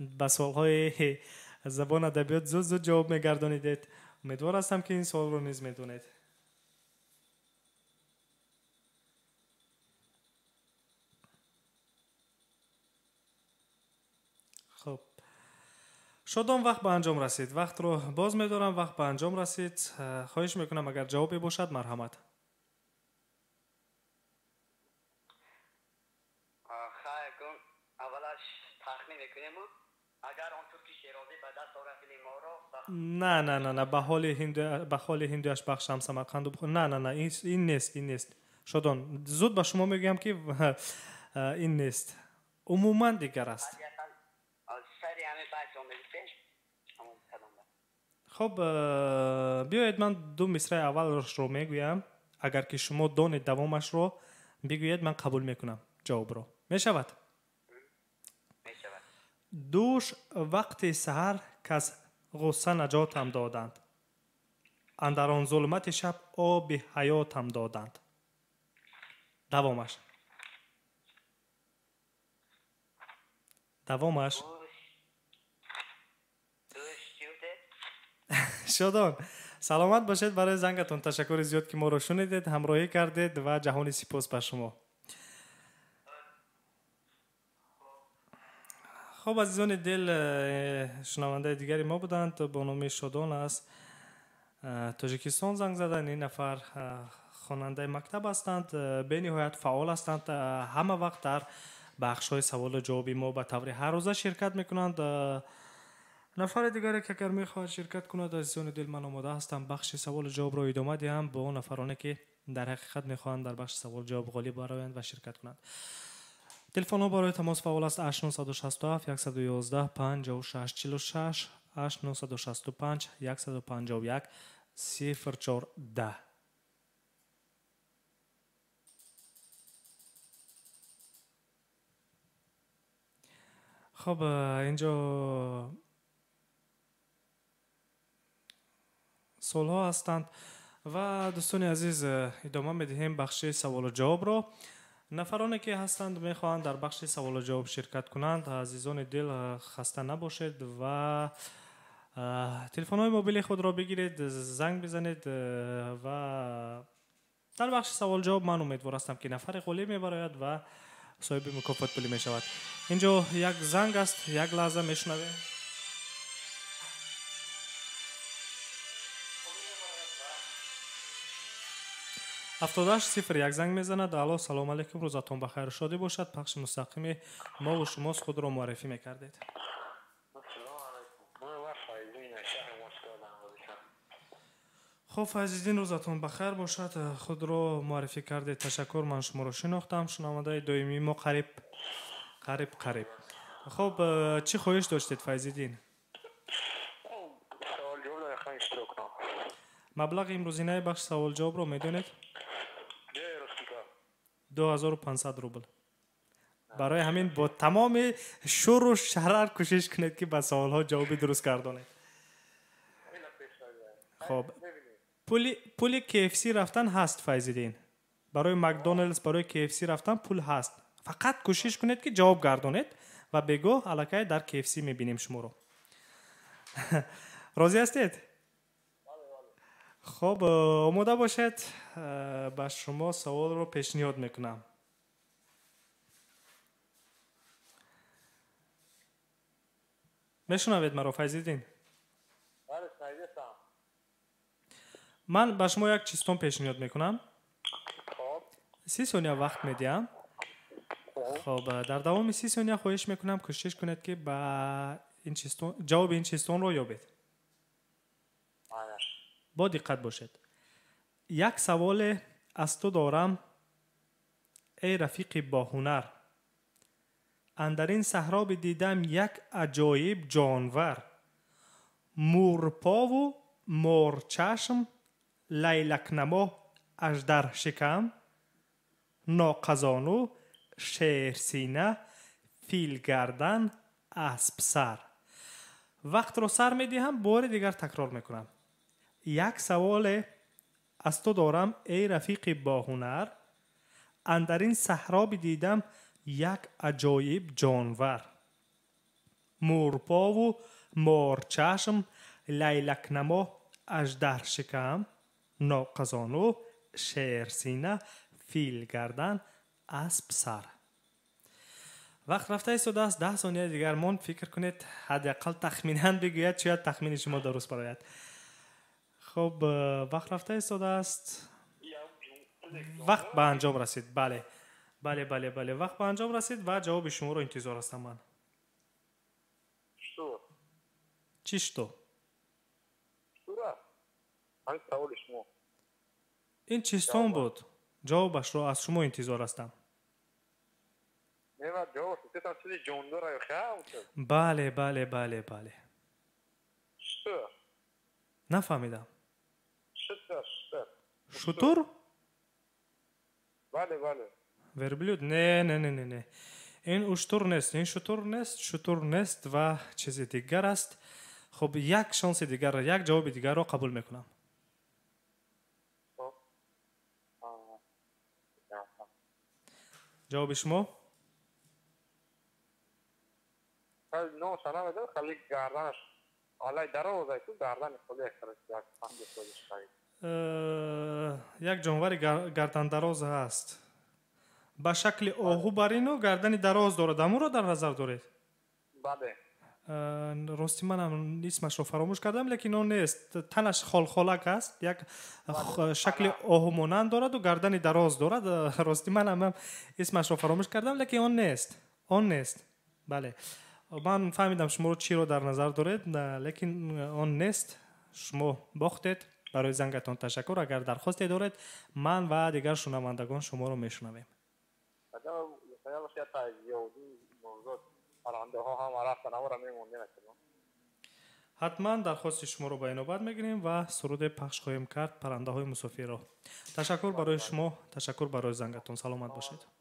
S3: به سوالهای زبان ادبیات زود جواب می گردانیدید. امیدوار هستم که این سوال رو نیز می دونید. خب شدم وقت به انجام رسید. وقت رو باز می دارم. وقت به انجام رسید. خواهش میکنم اگر جوابی باشد مرحمت.
S6: خیر کن اولش تخمین میکنیم اگر آنطور که شیرازی به دست آورد فیلم ما را
S3: نه به حال هندویش بخشم سمرقند بخور. نه این نیست شدان زود به شما میگم که این نیست، عموما دیگر است.
S6: سری همه بچه هم بگیریم.
S3: خب بیایید من 2 مصرع اولش رو میگویم. اگر که شما دانید دوامش رو بگویید من قبول میکنم جواب رو. میشود؟ دوش وقت سحر کس غصه نجاتم دادند، اندر آن ظلمت شب آب حیاتم دادند. دوامش شدان سلامت باشید. برای زنگتون تشکر زیاد که ما رو شنیدید، همراهی کردید و جهانی سپاس به شما. خب عزیزان دل، شنونده دیگری ما بودند با نام شدان است تاجیکستان زنگ زدن. این نفر خواننده مکتب هستند، به نهایت فعال هستند، همه وقت در بخش‌های سوال و جوابی ما به طور هر روزه شرکت میکنند. نفر دیگری که اگر میخواهد شرکت کند عزیزان دل من آماده هستم بخش سوال و جواب را ادامه دهم با اون نفرانی که در حقیقت میخواهند در بخش سوال و جواب غالب برآیند و شرکت کنند. تلفن ها برای تماس فعال است 8967 111 5646 8965 151 0410. خب اینجا سوال ها هستند و دوستان عزیز ادامه میدهیم بخش سوال و جواب را. نفرانی که هستند میخواهند در بخش سوال و جواب شرکت کنند عزیزان دل خسته نباشید و تلفن های موبیل خود را بگیرید، زنگ بزنید و در بخش سوال جواب من امیدوار هستم که نفر غالب میبراید و صاحب مکافات پولی می شود. اینجا یک زنگ است، یک لحظه میشنویم. هفتادهشت صفر یک زنگ میزند. الو سلام علیکم، روزتون بخیر شادی باشد. پخش مستقیم ما و شماست، خود را معرفی میکردید. خب فیض‌الدین روزتون بخیر باشد، خود را معرفی کردید. تشکر، من شما را شناختم، شنونده دائمی ما قریب. خب چی خواهش داشتید فیض‌الدین؟
S7: سوال جواب را خواهش کنم.
S3: مبلغ امروزینه بخش سوال جواب را میدونید؟ 2500 روبل. برای همین با تمام شور و شرر کوشش کنید که به سوال ها جواب درست گردانید. خب پول KFC رفتن هست فیض‌الدین، برای مکدونالدز برای KFC رفتن پول هست، فقط کوشش کنید که جواب گردانید و بگو الکی در KFC میبینیم شما رو. راضی هستید؟ خب آماده باشید، با شما سوال رو پیشنهاد میکنم. میشنوید مرا فیض‌الدین؟ من با شما یک چیزتون پیشنهاد میکنم. 30 ثانیه وقت میدیم. خب در دوام 30 ثانیه خواهش میکنم کوشش کنید که با این چیزتون جواب این چیزتون رو یابید. با دقت باشید. یک سوال از تو دارم ای رفیق با هنر، اندر این صحرا بدیدم یک عجایب جانور، مورپا و مورچشم، لیلک نما اژدر شکم، ناقزانو شیر سینه، فیل گردن، اسب سر. وقت رو سر میدهم بار دیگر تکرار میکنم. یک سوال از تو دارم ای رفیق با هنر. اندرین صحرا دیدم یک عجایب جانور. مورپا و مارچشم، لیلک نما، اژدر شکم، ناقزانو، شیرسینه، فیل گردن، اسب سر. وقت رفته ایستاده است. 10 ثانیه دیگر ماند. فکر کنید حداقل تخمینا بگوید شاید تخمین شما درست برآید. خب وقت رفته ایستاده است. وقت به انجام رسید. بله وقت به انجام رسید و جواب شما رو انتظار هستم من. چی شد؟ این چیستون بود. جوابش رو از شما انتظار هستم. بله. نفهمیدم. شتر؟
S7: بله.
S3: وربلود؟ نه. این اشتر نیست. این شتر نیست و چیز دیگر است. خب یک شانس دیگر، یک جواب دیگر رو قبول میکنم. جواب شما؟
S7: نو سلام ده خالی گردنش آلای دراز است. گردن خودی اکثر
S3: یک جانور گردن دراز هست. با شکل آهو برینو گردن دراز داره. دمو رو در نظر دارید؟
S7: بله.
S3: راستی منم اسمش رو فراموش کردم، لیکن اون نیست. تنش خالخالک است. یک شکل آهو مانند دارد و گردن دراز دارد. راستی منم اسمش رو فراموش کردم، لیکن اون نیست. بله. من فهمیدم شما رو چی رو در نظر دارید، لیکن اون نیست. شما باختید. برای زنگتان تشکر. اگر درخواستی دارید من و دیگر شنوندگان شما رو میشنویم. حتما درخواست شما رو به نوبت میگیریم و سرود پخش خواهیم کرد پرنده های مسافر را. تشکر برای شما. تشکر برای زنگتان. سلامت باشید.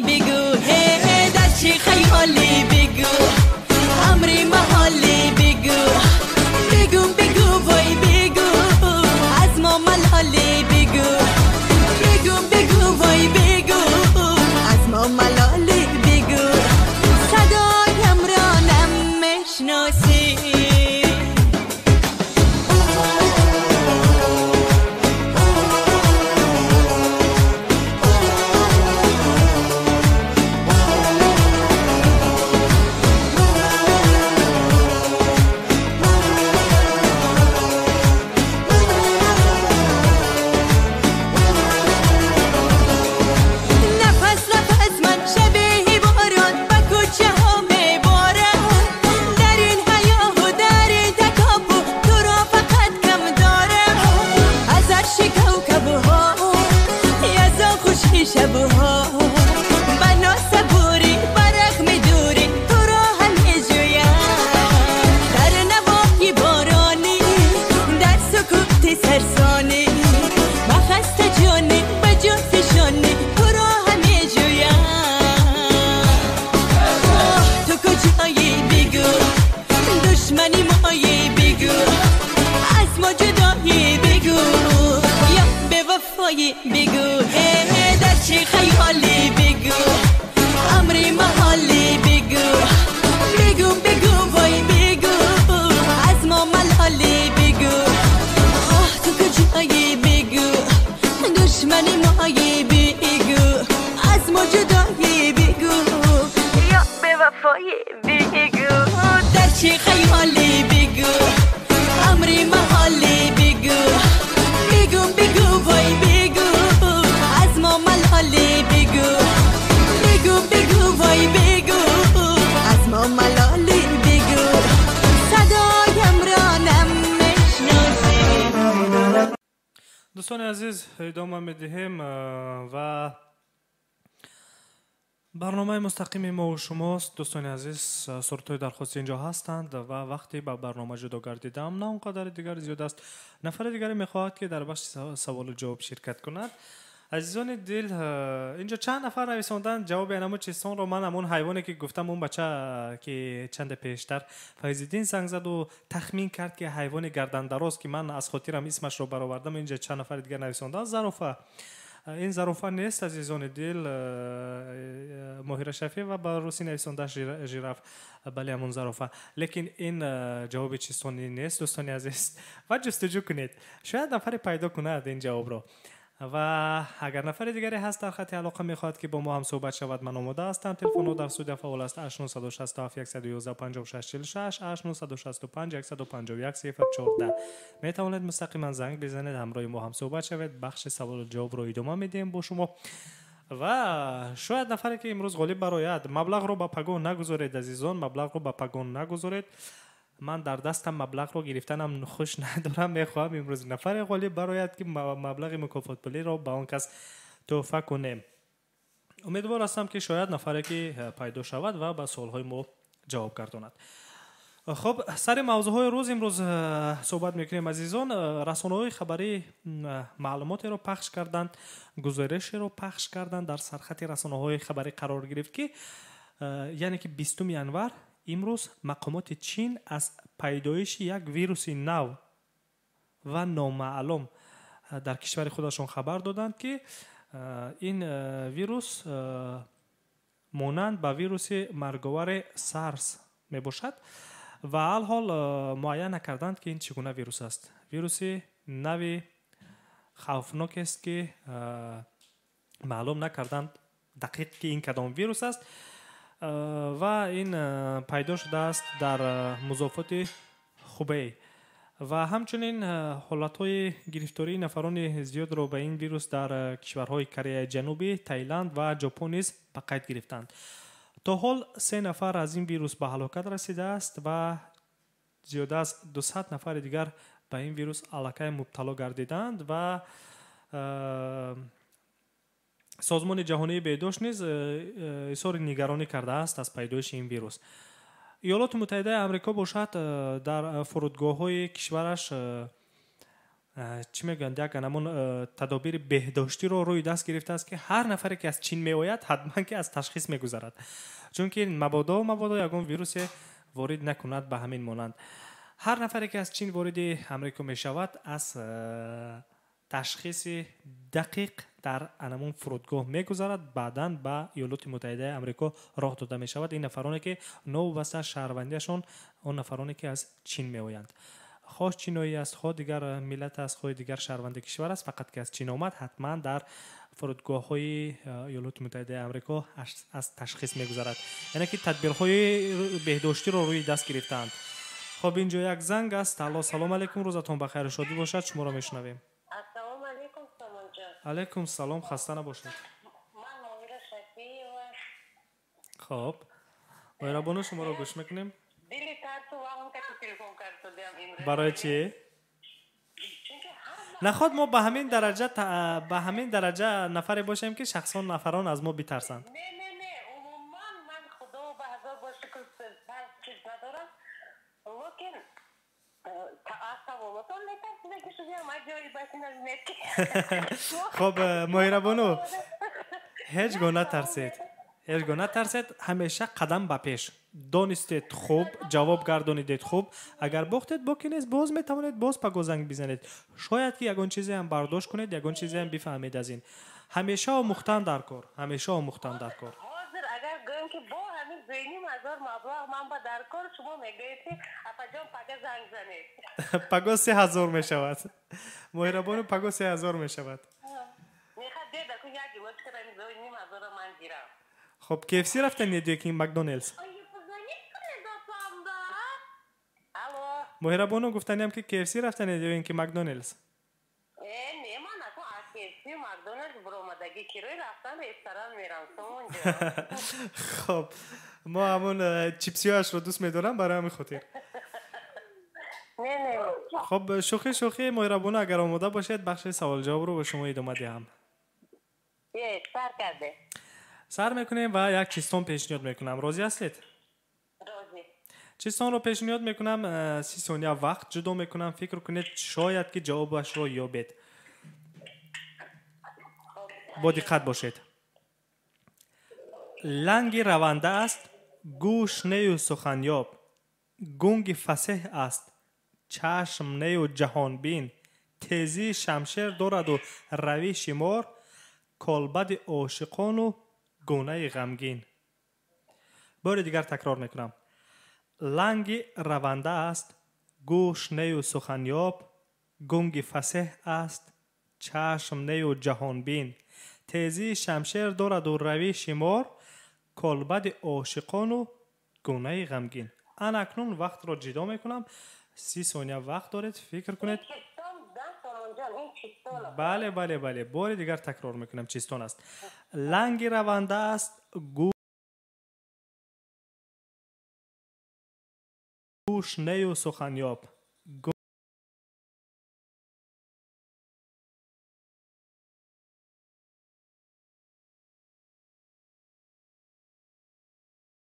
S8: بگو هی در چی خیالی بگو امری محالی بگو بگو وای بگو از ما ملالی بگو وای بگو از ما شبها بنا صبوری برق میدوری تو را همه جویم در نواحی بارانی در سکوت سرسانی مخسته جانی بجا فشانی تو را همه جویم تو کجایی بگو دشمنی مایی بگو از ما جدایی بگو یا به وفایی بگو در چه خیالی بگو امری محالی بگو بگو بگو وای بگو از ما ملالی بگو تو کجایی بگو دشمنی مایی بگو از ما جدایی بگو یا به وفایی بگو در چه خیالی بگو امری محالی بگو بگو بگو وای بگو از ما ملالی بگو بگو بگو وای بگو از ما ملالی بگو صدایم را نمیشناسی.
S3: دوستان عزیز ادامه میدهیم و برنامه مستقیم ما و شماست. دوستان عزیز سرطوی درخواست اینجا هستند و وقتی با برنامه جدا گردیدم نه اونقدر دیگر زیاد است. نفر دیگری میخواهد که در بخش سوال و جواب شرکت کند. عزیزان دل اینجا چند نفر نویساندن جواب اینمو چیستان رو. من همون حیوانی که گفتم اون بچه که چند پیشتر فیض‌الدین زنگ زد و تخمین کرد که حیوان گردن دراز که من از خاطرم اسمش رو برآوردم. اینجا چند نفر دیگر نویساندن زرافه. این زرافه نیست عزیزان دل، ماهیر شفیع و با روسی نویسنده ژیراف، بله همون زرافه. لیکن این جواب چیستانی نیست دوستان عزیز و جستجو کنید شاید نفر پیدا کند این جواب رو. و اگر نفر دیگری هست در خط علاقه میخواد که با ما هم صحبت شود من آماده هستم. تلفن در استودیو فعال است 8967 111 5646 8965 151 014. می توانید مستقیما زنگ بزنید همراه ما هم صحبت شوید. بخش سوال و جواب رو ادامه میدیم با شما. و شاید نفری که امروز غالب برآید مبلغ رو با پگون نگذارید عزیزان، مبلغ رو با پگون نگذارید. من در دستم مبلغ رو گرفتنم خوش ندارم. میخوام امروز نفر غالب برآید که مبلغ مکافات پولی رو به اون کس تحفه کنیم. امیدوار هستم که شاید نفری که پیدا شود و به سوالهای ما جواب گرداند. خب سر موضوعهای روز امروز صحبت میکنیم عزیزان. رسانه‌های خبری معلوماتی رو پخش کردند، گزارشی رو پخش کردند در سرخط رسانه‌های خبری قرار گرفت که یعنی که 20 ینور امروز مقامات چین از پیدایش یک ویروس نو و نامعلوم در کشور خودشون خبر دادند که این ویروس مانند به ویروس مرگاور سارس می باشد و حال معاینه نکردند که این چگونه ویروس است. ویروس نوی خوفناک است که معلوم نکردند دقیق که این کدام ویروس است و این پیدا شده است در مضافات خوبی و همچنین حالتهای گرفتاری نفران زیاد را به این ویروس در کشورهای کره جنوبی، تایلند و ژاپن نیز به قید گرفتند. تا حال 3 نفر از این ویروس به هلاکت رسیده است و زیاده از 200 نفر دیگر به این ویروس الکی مبتلا گردیدند و سازمان جهانی بهداشت نیز اظهار نگرانی کرده است از پیدایش این ویروس. ایالات متحده آمریکا باشد در فرودگاه‌های کشورش چی میگن یک نمون تدابیر بهداشتی رو روی دست گرفته است که هر نفری که از چین میآید حتما که از تشخیص میگذرد، چون که مبادا یگان ویروس وارد نکند. به همین مانند هر نفری که از چین وارد آمریکا میشود از تشخیص دقیق در انمون فرودگاه میگذرد، بعداً به ایالات متحده آمریکا راه داده می شود. این نفرانی که نو واسه شهروندیشون اون نفرانی که از چین میآیند، خواست چینایی است، خود دیگر ملت است، خود دیگر شهروند کشور است، فقط که از چین آمد حتما در فرودگاه‌های ایالات متحده آمریکا از تشخیص میگذرد. یعنی که تدبیرهای بهداشتی رو روی دست گرفتند. خب اینجا یک زنگ است. سلام علیکم، روزتون بخیر شادی باشد. شما رو میشنویم.
S5: السلام علیکم سامان جان.
S3: علیکم سلام، خسته نباشید.
S5: من ماهیر شفیع و
S3: خب مهربانو شما رو گوش میکنیم.
S5: دلی ترس و اون که تلفن کرد دادم امروز.
S3: برای چی؟
S5: چون که هر
S3: نخواد ما به همین درجه نفری باشیم که شخصان نفران از ما بترسند.
S5: نه عموما من خدا به هزار با شکر چیز ندارم لیکن سوالاتون نترسیده که شدیم ما جایی باشین از نت.
S3: خب مهربانو هیچ گونه نترسید، همیشه قدم به پیش. دانستید خوب، جواب گردانیدید خوب، اگر باختید باکنید باز میتوانید باز پا گزنگ بزنید. شاید که یگان چیزی هم برداشت کنید، یگان چیزی هم بفهمید از این. همیشه آموختن در کار.
S5: حاضر اگر گویم که با همین ذهنی مزار مبلغ من با در کار شما میگوید که اپا پگا زنگ زنید.
S3: پگا 3000 میشود. مهربانو پگا 3000 میشود.
S5: میخواد دیده که یکی وقت که ذهنی مزار من گیرم.
S3: خب KFC رفتن یه که مکدونالدز. مهربانو گفتنیم که KFC رفتن یه که مکدونالدز.
S5: نه من اصلا از KFC مکدونالدز برآمدگی کیروی رفتن رستوران میرم اونجا.
S3: خب ما همون چیپسی هاش رو دوست میدارم برای همین خاطر.
S5: نه
S3: خب شوخی مهربانو اگر آماده باشید بخش سوال جواب رو به شما ادامه دهم.
S5: سر کرده.
S3: سر میکنیم و یک چیستان پیشنهاد میکنم. راضی هستید؟
S5: راضی.
S3: چیستان رو پیشنهاد میکنم 30 ثانیه وقت جدا میکنم، فکر کنید شاید که جوابش رو یابید. با دقت باشید. لنگ رونده است، گوش نی و سخنیاب، گنگ فصیح است، چشم نی و جهان بین، تیزی شمشیر دارد و روی شمار، کالبد عاشقان و گونه غمگین. بار دیگر تکرار میکنم. لنگ رونده است، گوش نی و سخنیاب، گنگ فصیح است، چشم نی و جهان بین، تیزی شمشیر دارد و روی شمار، کالبد عاشقان و گونه غمگین. انا اکنون وقت را جدا میکنم. 30 ثانیه وقت دارید، فکر کنید. بله بار دیگر تکرار میکنم چیستان است. لنگ رونده است، گوش نی و سخنیاب،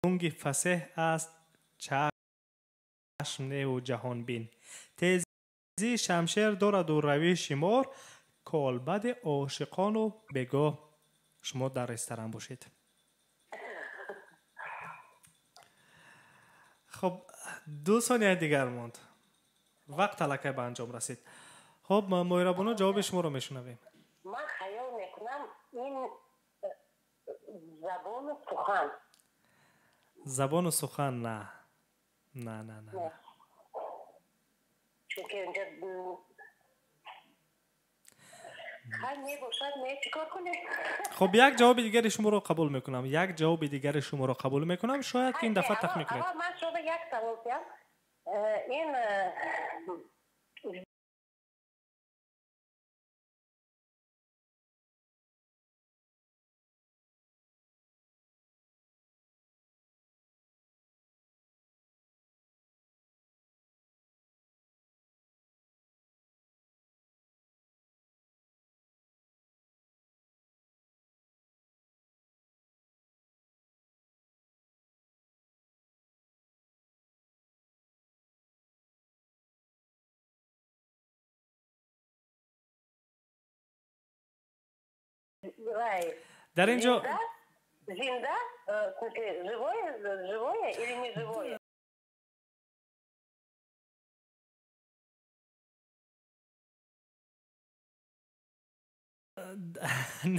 S3: گنگ فصیح است، چشم نی و جهان بین، تیزی شمشیر دارد و روی شمار، کالبد عاشقان و بگاه شما در رستوران باشید. خب 2 ثانیه دیگر ماند. وقت الکی به انجام رسید. خب مهربانو جواب شما رو میشنویم.
S5: من خیال میکنم این
S3: زبان و سخن نه.
S5: چون که اونجا خیلی میباشد چیکار کنه.
S3: خب یک جواب دیگر شما رو قبول میکنم. شاید که این دفعه تخمین کنید.
S5: من شما یک سوال کنم. این
S3: در اینجا
S5: زنده живое или не живое؟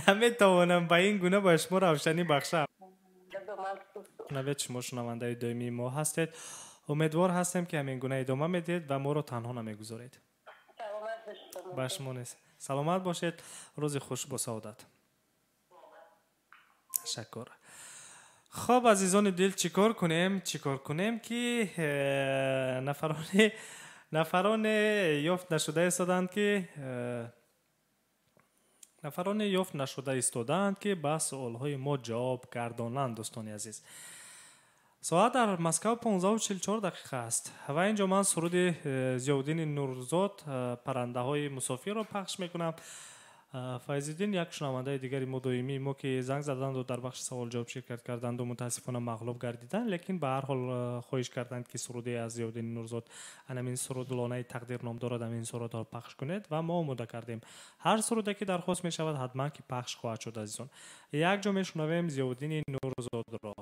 S3: نمیتوانم به این گونه با شما روشنی بخشم. نوید شما شنونده دائمی ما هستید. امیدوار هستیم که همین گونه ادامه میدید و ما رو تنها نمیگذارید. به شما نیست. سلامت باشید. روز خوش با سعادت. تشکر. خب عزیزان دل چیکار کنیم که نفران یافت نشده ایستادند که به سوالهای ما جواب گردانند. دوستان عزیز ساعت در مسکو 15:44 دقیقه است و اینجا من سرود ضیاءالدین نورزاد پرنده های مسافر را پخش میکنم. فیض‌الدین یک شنونده دیگری مداومی ما که زنگ زدند و در بخش سوال جواب شرکت کردند و متاسفانه مغلوب گردیدند، لیکن به هر حال خواهش کردند که سرودی از ضیاءالدین نورزاد همین سرود لانه تقدیر نام دارد همین سرود را پخش کنید و ما آماده کردیم. هر سرودی که درخواست می شود حتما که پخش خواهد شد عزیزان. یک جا میشنویم ضیاءالدین نورزاد را.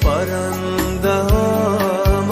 S4: پرنده ها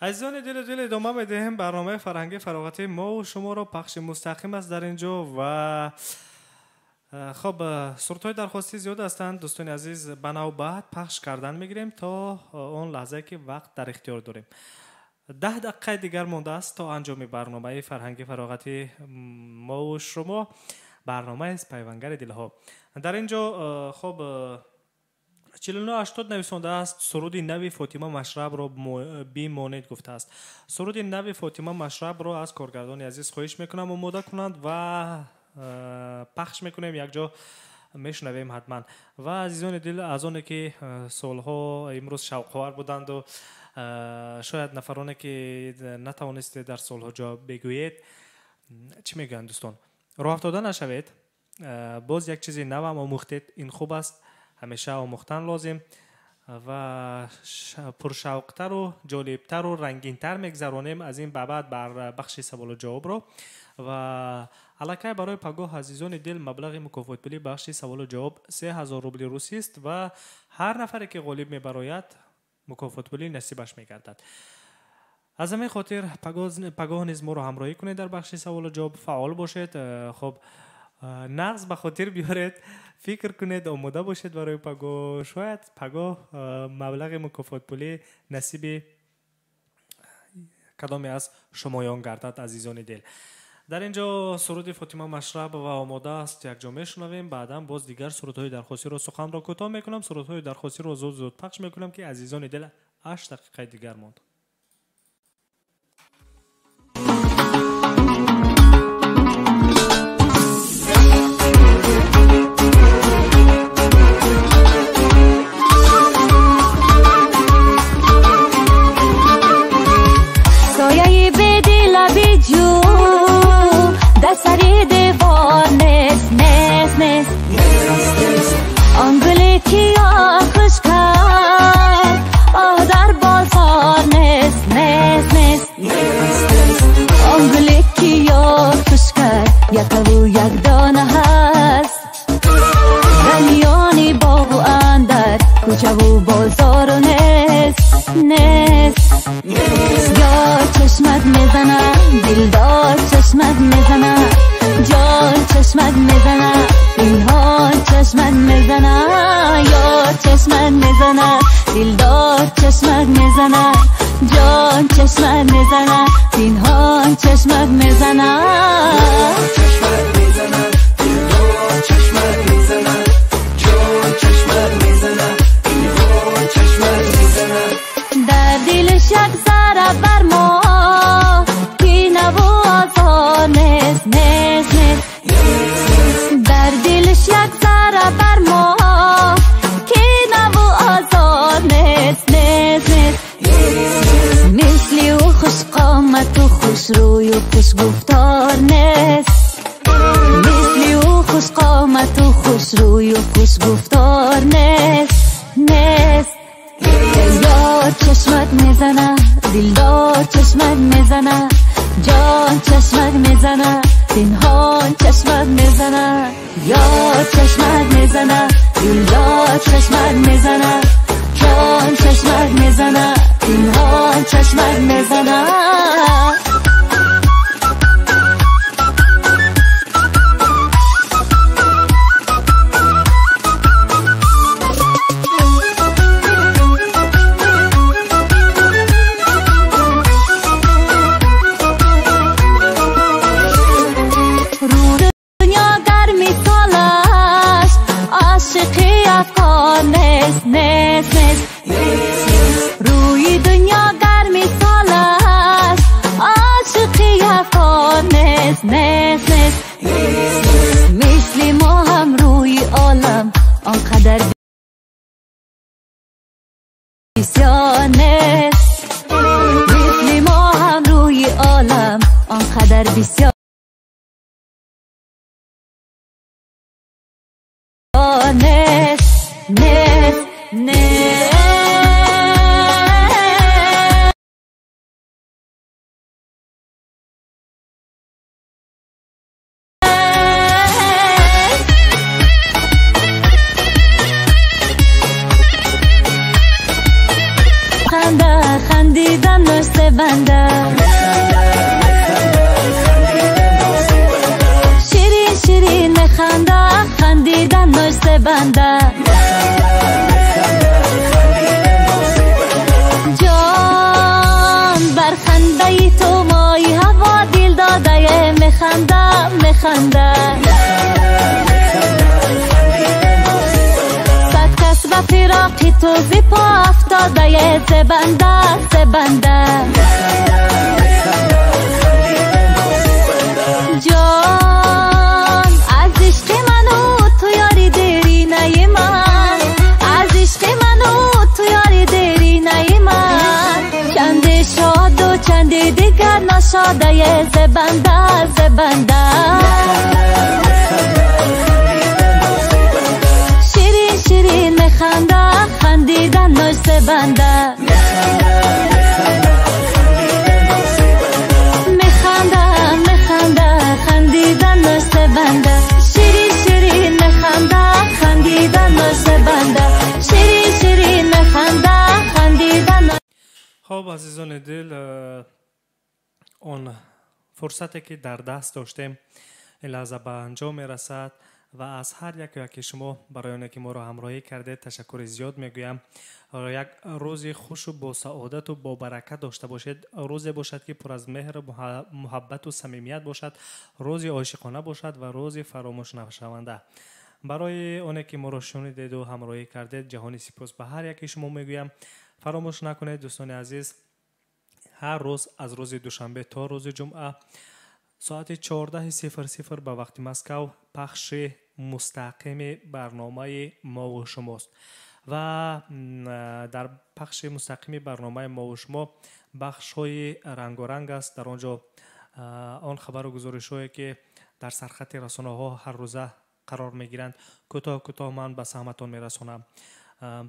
S3: عزیزان دل ادامه میدهیم برنامه فرهنگی فراغتی ما و شما را پخش مستقیم است در اینجا و خب صورت‌های درخواستی زیاد هستند دوستان عزیز بنا و بعد پخش کردن میگیریم تا اون لحظه که وقت در اختیار داریم 10 دقیقه دیگر مونده است تا انجام برنامه فرهنگی فراغتی ما و شما برنامه است پیوندگر دلها در اینجا خب 4980 نویسنده است سرود نوی فاطمه مشرب را بی مانند گفته است سرود نوی فاطمه مشرب را از کارگردان عزیز خواهش میکنم آماده کنند و پخش میکنیم یک جا میشنویم حتما و عزیزان دل از آنه که سالها امروز شوق‌آور بودند و شاید نفرانی که نتوانسته در سالها جا بگویید چی میگن دوستان راه افتاده نشوید باز یک چیزی نو هم آموختید این خوب است همیشه آموختن لازم و پرشوقتر و جالبتر و رنگینتر میگذرانیم از این بعد بر بخش سوال و جواب رو و علاقه برای پگاه عزیزان دل مبلغ مکافات پولی بخش سوال و جواب 3000 روبل روسی است و هر نفری که غالب میبراید مکافات پولی نصیبش میگردد از همین خاطر پگاه نیز ما رو همراهی کنید در بخش سوال و جواب فعال باشید خب نقص به خاطر بیارید فکر کنید آماده باشید برای پگاه شاید پگاه مبلغ مکافات پولی نصیب کدامی از شمایان گردد عزیزان دل در اینجا سرود فاطمه مشرب و آماده است یک جا میشنویم بعدا باز دیگر سرودهای درخواستی رو سخن را کوتاه میکنم سرودهای درخواستی رو زود پخش میکنم که عزیزان دل 8 دقیقه دیگر ماند
S9: سری دیوار نس نس نس انگلی کیا خوش کرد آه در بازار نس نس نس انگلی کیا خوش کرد یک و یک دانه هست رنیانی باغ و اندر کوچه و بازار و نس نس یا چشمت میزنه دلدار چشمت میزنه جان چشمت میزنه اینها چشمت میزنه یا چشمت میزنه دلدار چشمت میزنه جان چشمت میزنه اینها چشمت میزنه چشمت میزنه دلدار چشمت میزنه جان چشمت میزنه اینها چشمت میزنه در دلش یک ذره بر ما کی نبو آزار نیست نیست نیست در دلش یک ذره بر ما کی نبو آزار نیست نیست نیست مثلی و خوش قامت و خوش روی و خوش گفتار نیست مثلی و خوش قامت و خوش روی و خوش گفتار نیست نیست یار چشمت میزنه دلدار چشمت میزنه جان چشمت میزنه پنهان چشمت میزنه یار چشمت میزنه دلدار چشمت میزنه جان چشمت میزنه پنهان چشمت میزنه عاشقی افغان نیست نیست نیست نس مثل ما هم روی عالم آنقدر بسیار نس مثل ما هم روی عالم آنقدر بسیار نس خندیدن نشت بنده شیرین شیرین میخنده خندیدن نشت بنده جان بر خنده تو مای هوا دل داده میخنده صد کس به فراقی تو زی پا افتاده سبنده جان از عشق منو تو یاری دیری نی من از عشق منو تو یاری دیری نی من چند شاد و چند دیگر نشاده زبنده شیرین شیرین میخنده خندیدن نشت بنده میخنده خندیدن نشت بنده شیرین شیرین میخنده خندیدن نشت بنده شیرین شیرین میخنده خندیدن.
S3: خب عزیزان دل، اون فرصتی که در دست داشتیم این لحظه به انجام میرسد و از هر یکی شما برای آنکه که ما را همراهی کرده تشکر زیاد میگویم. یک روز خوش و با سعادت و با برکت داشته باشید. روزی باشد که پر از مهر و محبت و صمیمیت باشد، روزی عاشقانه باشد و روزی فراموش نشونده. برای آنکه که ما را شنیدید و همراهی کردید جهانی سپاس به هر یکی شما میگویم. فراموش نکنید دوستان عزیز، هر روز از روز دوشنبه تا روز جمعه ساعت 14:00 به وقت مسکو پخش مستقیم برنامه ما و شماست و در پخش مستقیم برنامه ما و شما بخش های رنگ و رنگ است. در آنجا آن خبر و گزارش هایی که در سرخط رسانه ها هر روزه قرار می گیرند کوتاه من به سهمتان می رسانم.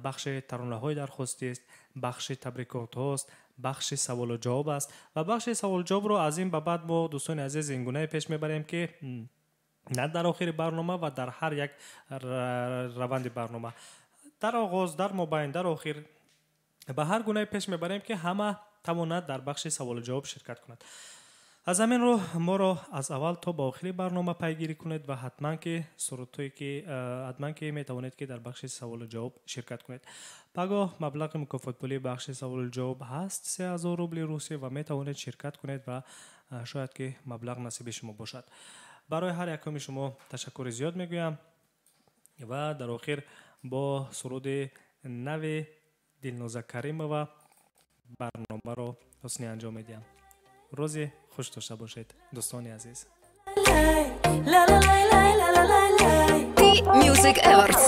S3: بخش ترانه های درخواستی است، بخش تبریکات هاست، بخش سوال و جواب است و بخش سوال و جواب رو از این به بعد ما دوستان عزیز این گونه پیش میبریم که نه در آخر برنامه و در هر یک روند برنامه، در آغاز، در مابین، در آخر به هر گونه پیش میبریم که همه تواند در بخش سوال و جواب شرکت کند. از همین رو ما را از اول تا به آخر برنامه پیگیری کنید و حتما که می توانید که در بخش سوال و جواب شرکت کنید. پگاه مبلغ مکافات پولی بخش سوال و جواب هست 3000 روبل روسی و می توانید شرکت کنید و شاید که مبلغ نصیب شما باشد. برای هر یکم شما تشکر زیاد میگویم و در آخر با سرود نو دلنوزه کریمова برنامه را حسنی انجام میدیم. روزی خوش داشته باشید دوستان عزیز.
S10: Music Awards.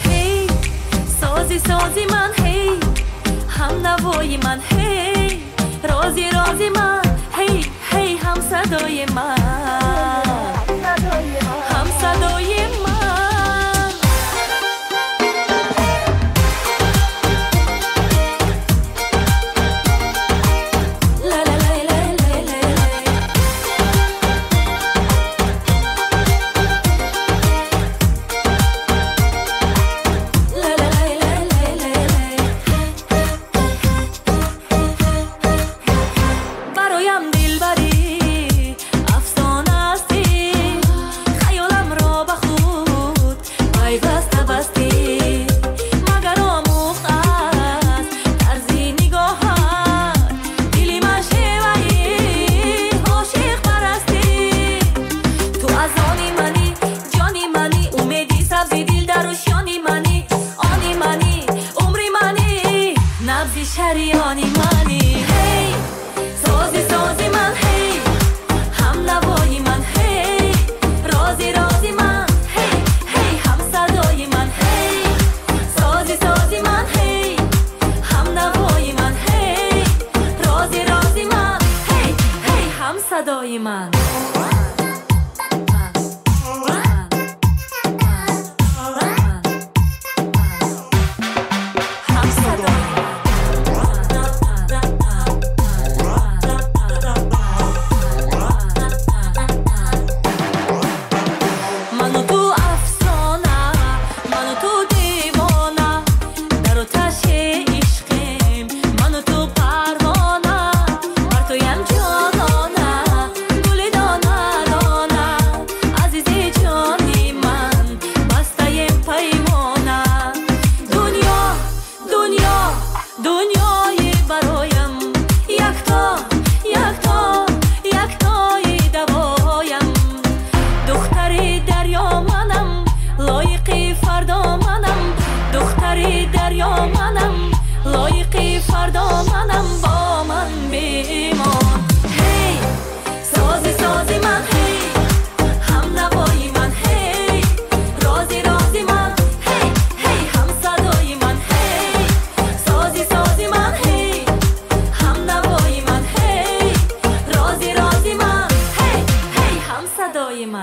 S10: Hey, سازی من هی هم نوای من هی رازی من هی هم صدای من هم صدای من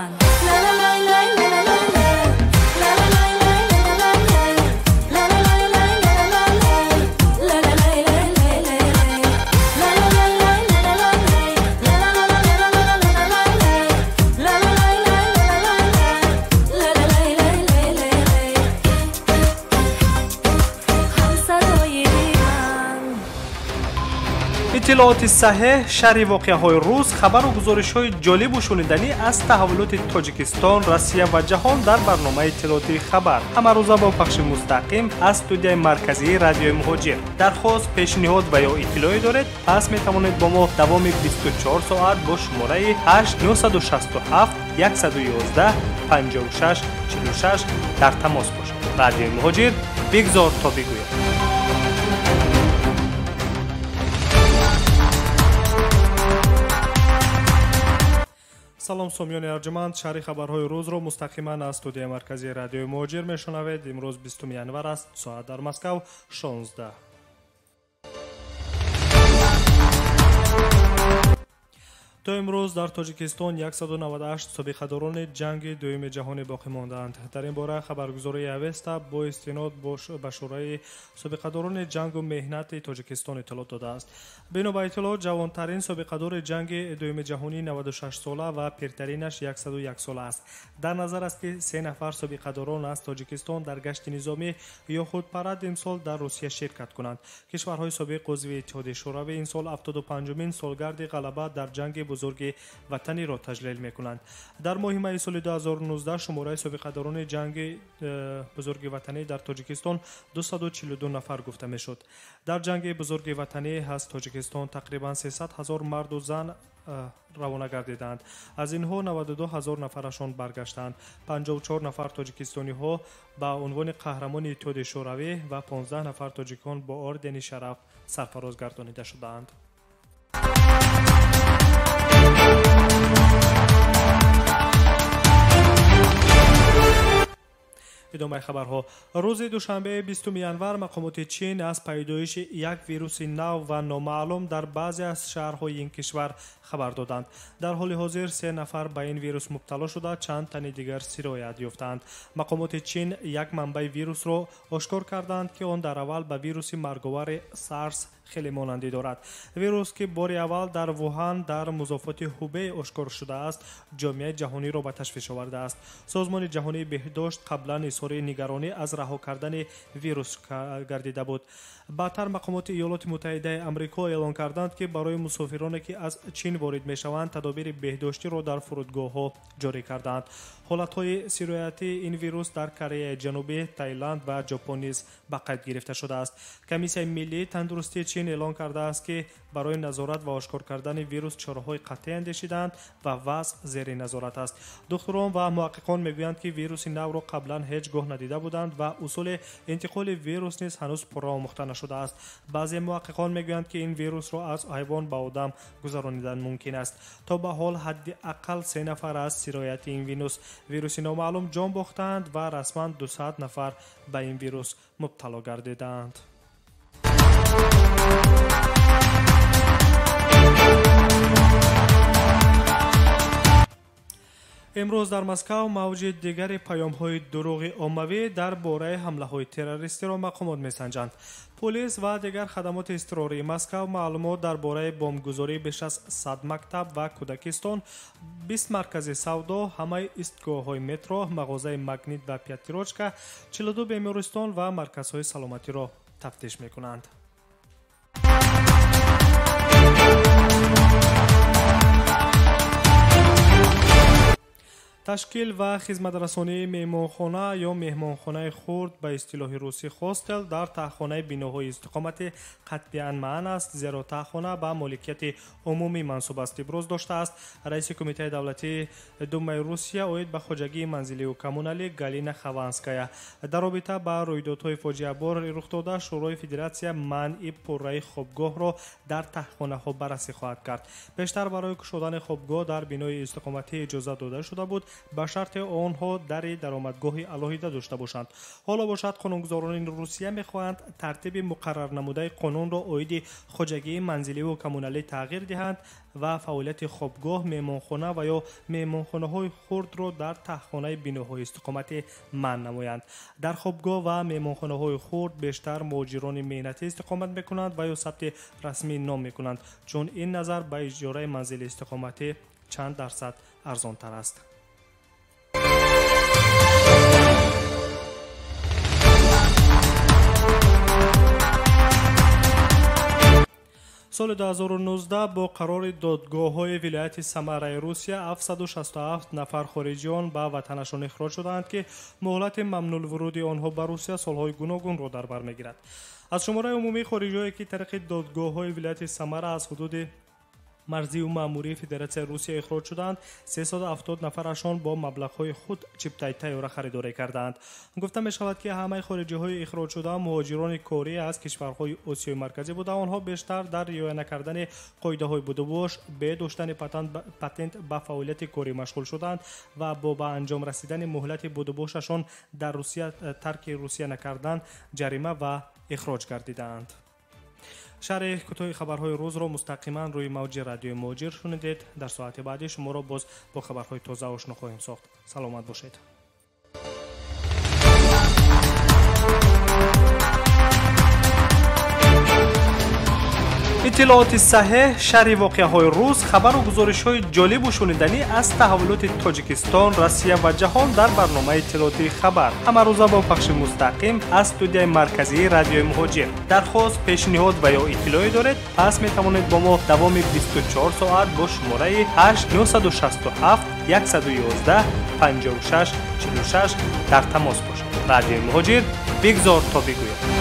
S10: من لا لا لا لا لا لا لا لا لا لا
S3: اطلاعات صحیح شرح واقعه‌های روز خبر و گزارش‌های جالب و شنیدنی از تحولات تاجیکستان، روسیه و جهان در برنامه اطلاعاتی خبر همه روزه با پخش مستقیم از استودیوی مرکزی رادیو مهاجر. درخواست، پیشنهاد و یا اطلاعی دارید پس می‌توانید با ما دوام 24 ساعت با شماره 8967 111 56 46 در تماس باشید. رادیو مهاجر بگذار تا بگوید. سلام سامیان ارجمند، شرح خبرهای روز را مستقیما از استودیوی مرکزی رادیو مهاجر میشنوید. امروز 20 ینور است، ساعت در مسکو 16. تا امروز در تاجیکستان 198 سابقه‌داران جنگ دوم جهانی باقی ماندند. در این باره خبرگزاری اوستا با استناد به شورای سابقه‌داران جنگ و مهنت تاجیکستان اطلاع داده است. بنا به اطلاع جوانترین سابقه‌دار جنگ دوم جهانی 96 ساله و پیرترینش 101 ساله است. در نظر است که 3 نفر سابقه‌داران از تاجیکستان در گشت نظامی یا خودپرد امسال در روسیه شرکت کنند. کشورهای سابق عضو اتحادیه شوروی این سال 75مین سالگرد غلبه در جنگ بزرگ وطنی را تجلیل می‌کنند. در ماه می سال 2019 شماره سابقه‌داران جنگ بزرگ وطنی در تاجیکستان 242 نفر گفته می‌شد. در جنگ بزرگ وطنی از تاجیکستان تقریباً 300,000 مرد و زن روانه گردیدند. از اینها 92,000 نفرشان برگشتند. 54 نفر تاجیکستانی ها با عنوان قهرمان اتحادیه شوروی و 15 نفر تاجیکان با اردن شرف سرفراز گردانیده شدند. ادامه خبرها. روز دوشنبه 20 ینور مقامات چین از پیدایش یک ویروس نو و نامعلوم در بعضی از شهرهای این کشور خبر دادند. در حال حاضر 3 نفر به این ویروس مبتلا شده، چند تن دیگر سرایت یافتند. مقامات چین یک منبع ویروس را آشکار کردند که آن در اول به ویروس مرگاور سارس خیلی مانندی دارد. ویروس که بار اول در ووهان در مضافات هوبی آشکار شده است، جامعه جهانی را به تشویش آورده است. سازمان جهانی بهداشت قبلا اظهار نگرانی از رها کردن ویروس گردیده بود. بعدتر مقامات ایالات متحده آمریکا اعلام کردند که برای مسافرانی که از چین وارد میشوند تدابیر بهداشتی را در فرودگاه‌ها جاری کردند. حالت‌های سرایتی این ویروس در کره جنوبی، تایلند و ژاپن نیز به قید گرفته شده است. کمیسیون ملی تندرستی چین اعلام کرده است که برای نظارت و آشکار کردن ویروس چاره‌های قطعی اندیشیدند و وضع زیر نظارت است. دکتران و محققان میگویند که ویروس نو را قبلا هیچگاه ندیده بودند و اصول انتقال ویروس نیز هنوز پرآموخته نشده است. بعضی محققان میگویند که این ویروس را از حیوان به آدم گذراندن ممکن است. تا به حال حداقل 3 نفر از سرایت این ویروس نامعلوم جان باختند و رسما 200 نفر به این ویروس مبتلا گردیدند. امروز در مسکو موج دیگر پیام‌های دروغ عمومی درباره حمله‌های تروریستی را مقامات می‌سنجند. پلیس و دیگر خدمات اضطراری مسکو معلومات درباره بمبگذاری بیش از 100 مکتب و کودکستان، 20 مرکز سودا، همه ایستگاه‌های مترو، مغازه مگنیت و پیاتیروچکا، 42 بیمارستان و مرکزهای سلامتی را تفتیش می‌کنند. تشکیل و خدمت‌رسانی مهمانخانه یا مهمانخانه خرد به اصطلاح روسی هاستل در تهخانه بیناهای استقامت قطعاً معنی است، زیرا تهخانه به مالکیت عمومی منسوب است. ابراز داشته است رئیس کمیته دولتی دومای روسیه اوید به خواجگی منزلی و کمونالی گالینا خوانسکایا. در رابطه با رویدادهای فاجعه بار رخ داده، شورای فدراسیون منع پررای خوابگاه را در تهخانه ها بررسی خواهد کرد. بیشتر برای گشودن خوابگاه در بینای استقامتی اجازه داده شده بود، به شرط آنها در درآمدگاه علاهیده داشته باشند. حالا باشد قانونگذاران روسیه میخواهند ترتیب مقرر نموده قانون را عاید خواجگی منزلی و کمونالی تغییر دهند و فعالیت خوابگاه، مهمانخانه و یا مهمانخانه‌های خرد را در تهخانه بناهای استقامت منع نمایند. در خوابگاه و مهمانخانه‌های خرد بیشتر مهاجران مهنتی استقامت میکنند و یا ثبت رسمی نام میکنند، چون این نظر به اجاره منزل استقامتی چند درصد ارزان تر است. سال 2019 با قرار دادگاه‌های ولایت سمره روسیه 767 نفر خارجیان به وطنشان اخراج شدند که مهلت ممنوع الورود آنها به روسیه سالهای گوناگون را در بر میگیرد. از شماره عمومی خارجی‌هایی که طریق دادگاه‌های ولایت سمره از حدود مرزی و ماموری فدراسیون روسیه اخراج شدند، 370 نفرشان با مبلغ‌های خود چیپتای تیاره خریداری کردند. گفته می شود که همه خارجی‌های اخراج شده مهاجران کاری از کشورهای آسیای مرکزی بوده. آنها بیشتر در رعایت نکردن قاعده‌های بودجه، به داشتن پتانت به فعالیت کاری مشغول شدند و با به انجام رسیدن مهلت بودجهشان در روسیه ترک روسیه نکردن جریمه و اخراج گردیدند. شرح کوتاه خبرهای روز را مستقیما روی موج رادیو مهاجر شنیدید. در ساعت بعدی شما را باز با خبرهای تازه آشنا خواهیم ساخت. سلامت باشید. اطلاعات صحیح، شرح واقعه‌های روز، خبر و گزارش‌های جالب و شنیدنی از تحولات تاجیکستان، روسیه و جهان در برنامه اطلاعاتی خبر. همه روزه با پخش مستقیم از استودیوی مرکزی رادیو مهاجر. درخواست، پیشنهاد و یا اطلاعی دارید؟ پس می توانید با ما دوام 24 ساعت با شماره 8967 111 56 46 در تماس باشید. رادیو مهاجر، بگذار تا بگوید.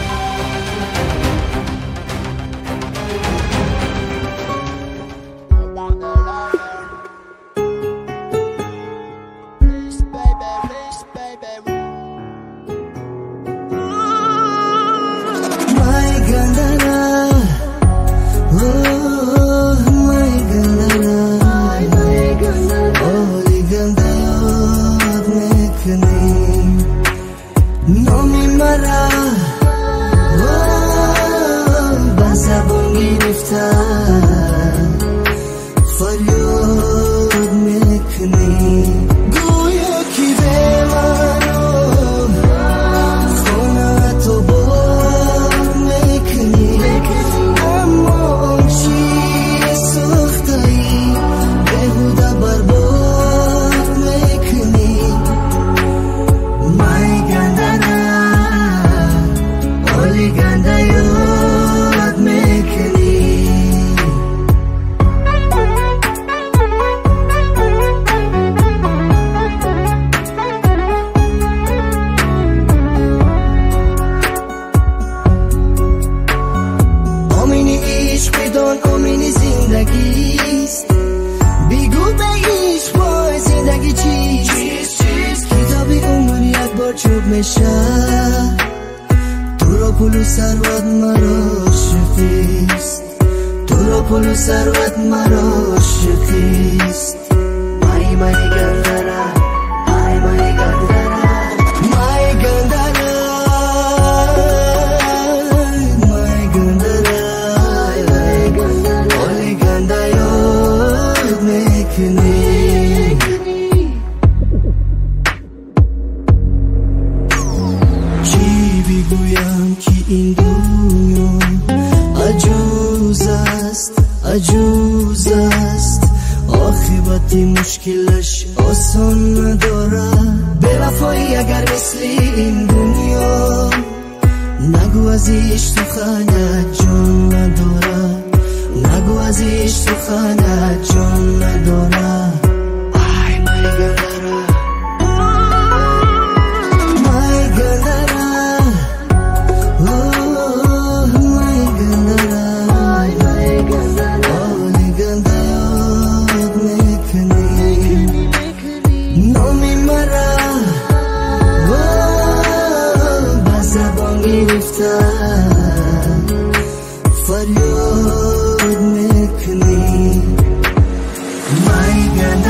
S11: My God,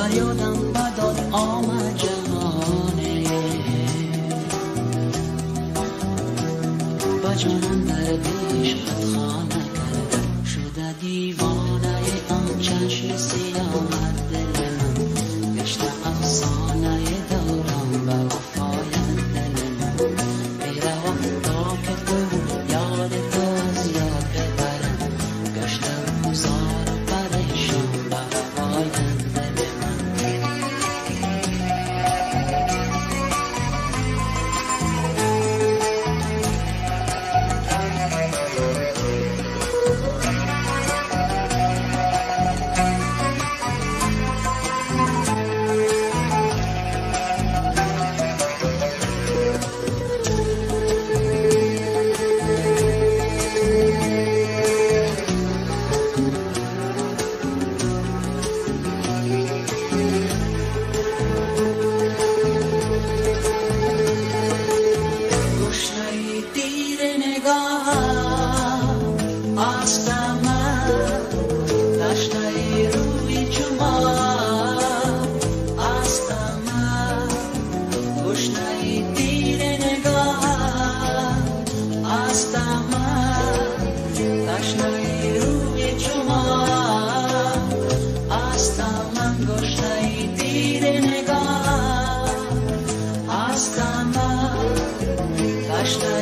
S11: فریادم بداد آمد جهانه با جانم در عشقت خانه کرد شده دیوانه آن چشم سیاه دل من گشته افسانه دوران به وفای دل من میروم تا که تو یاد تو از یاد ببرم گشته روزار پریشان به وفای دل
S12: Ashta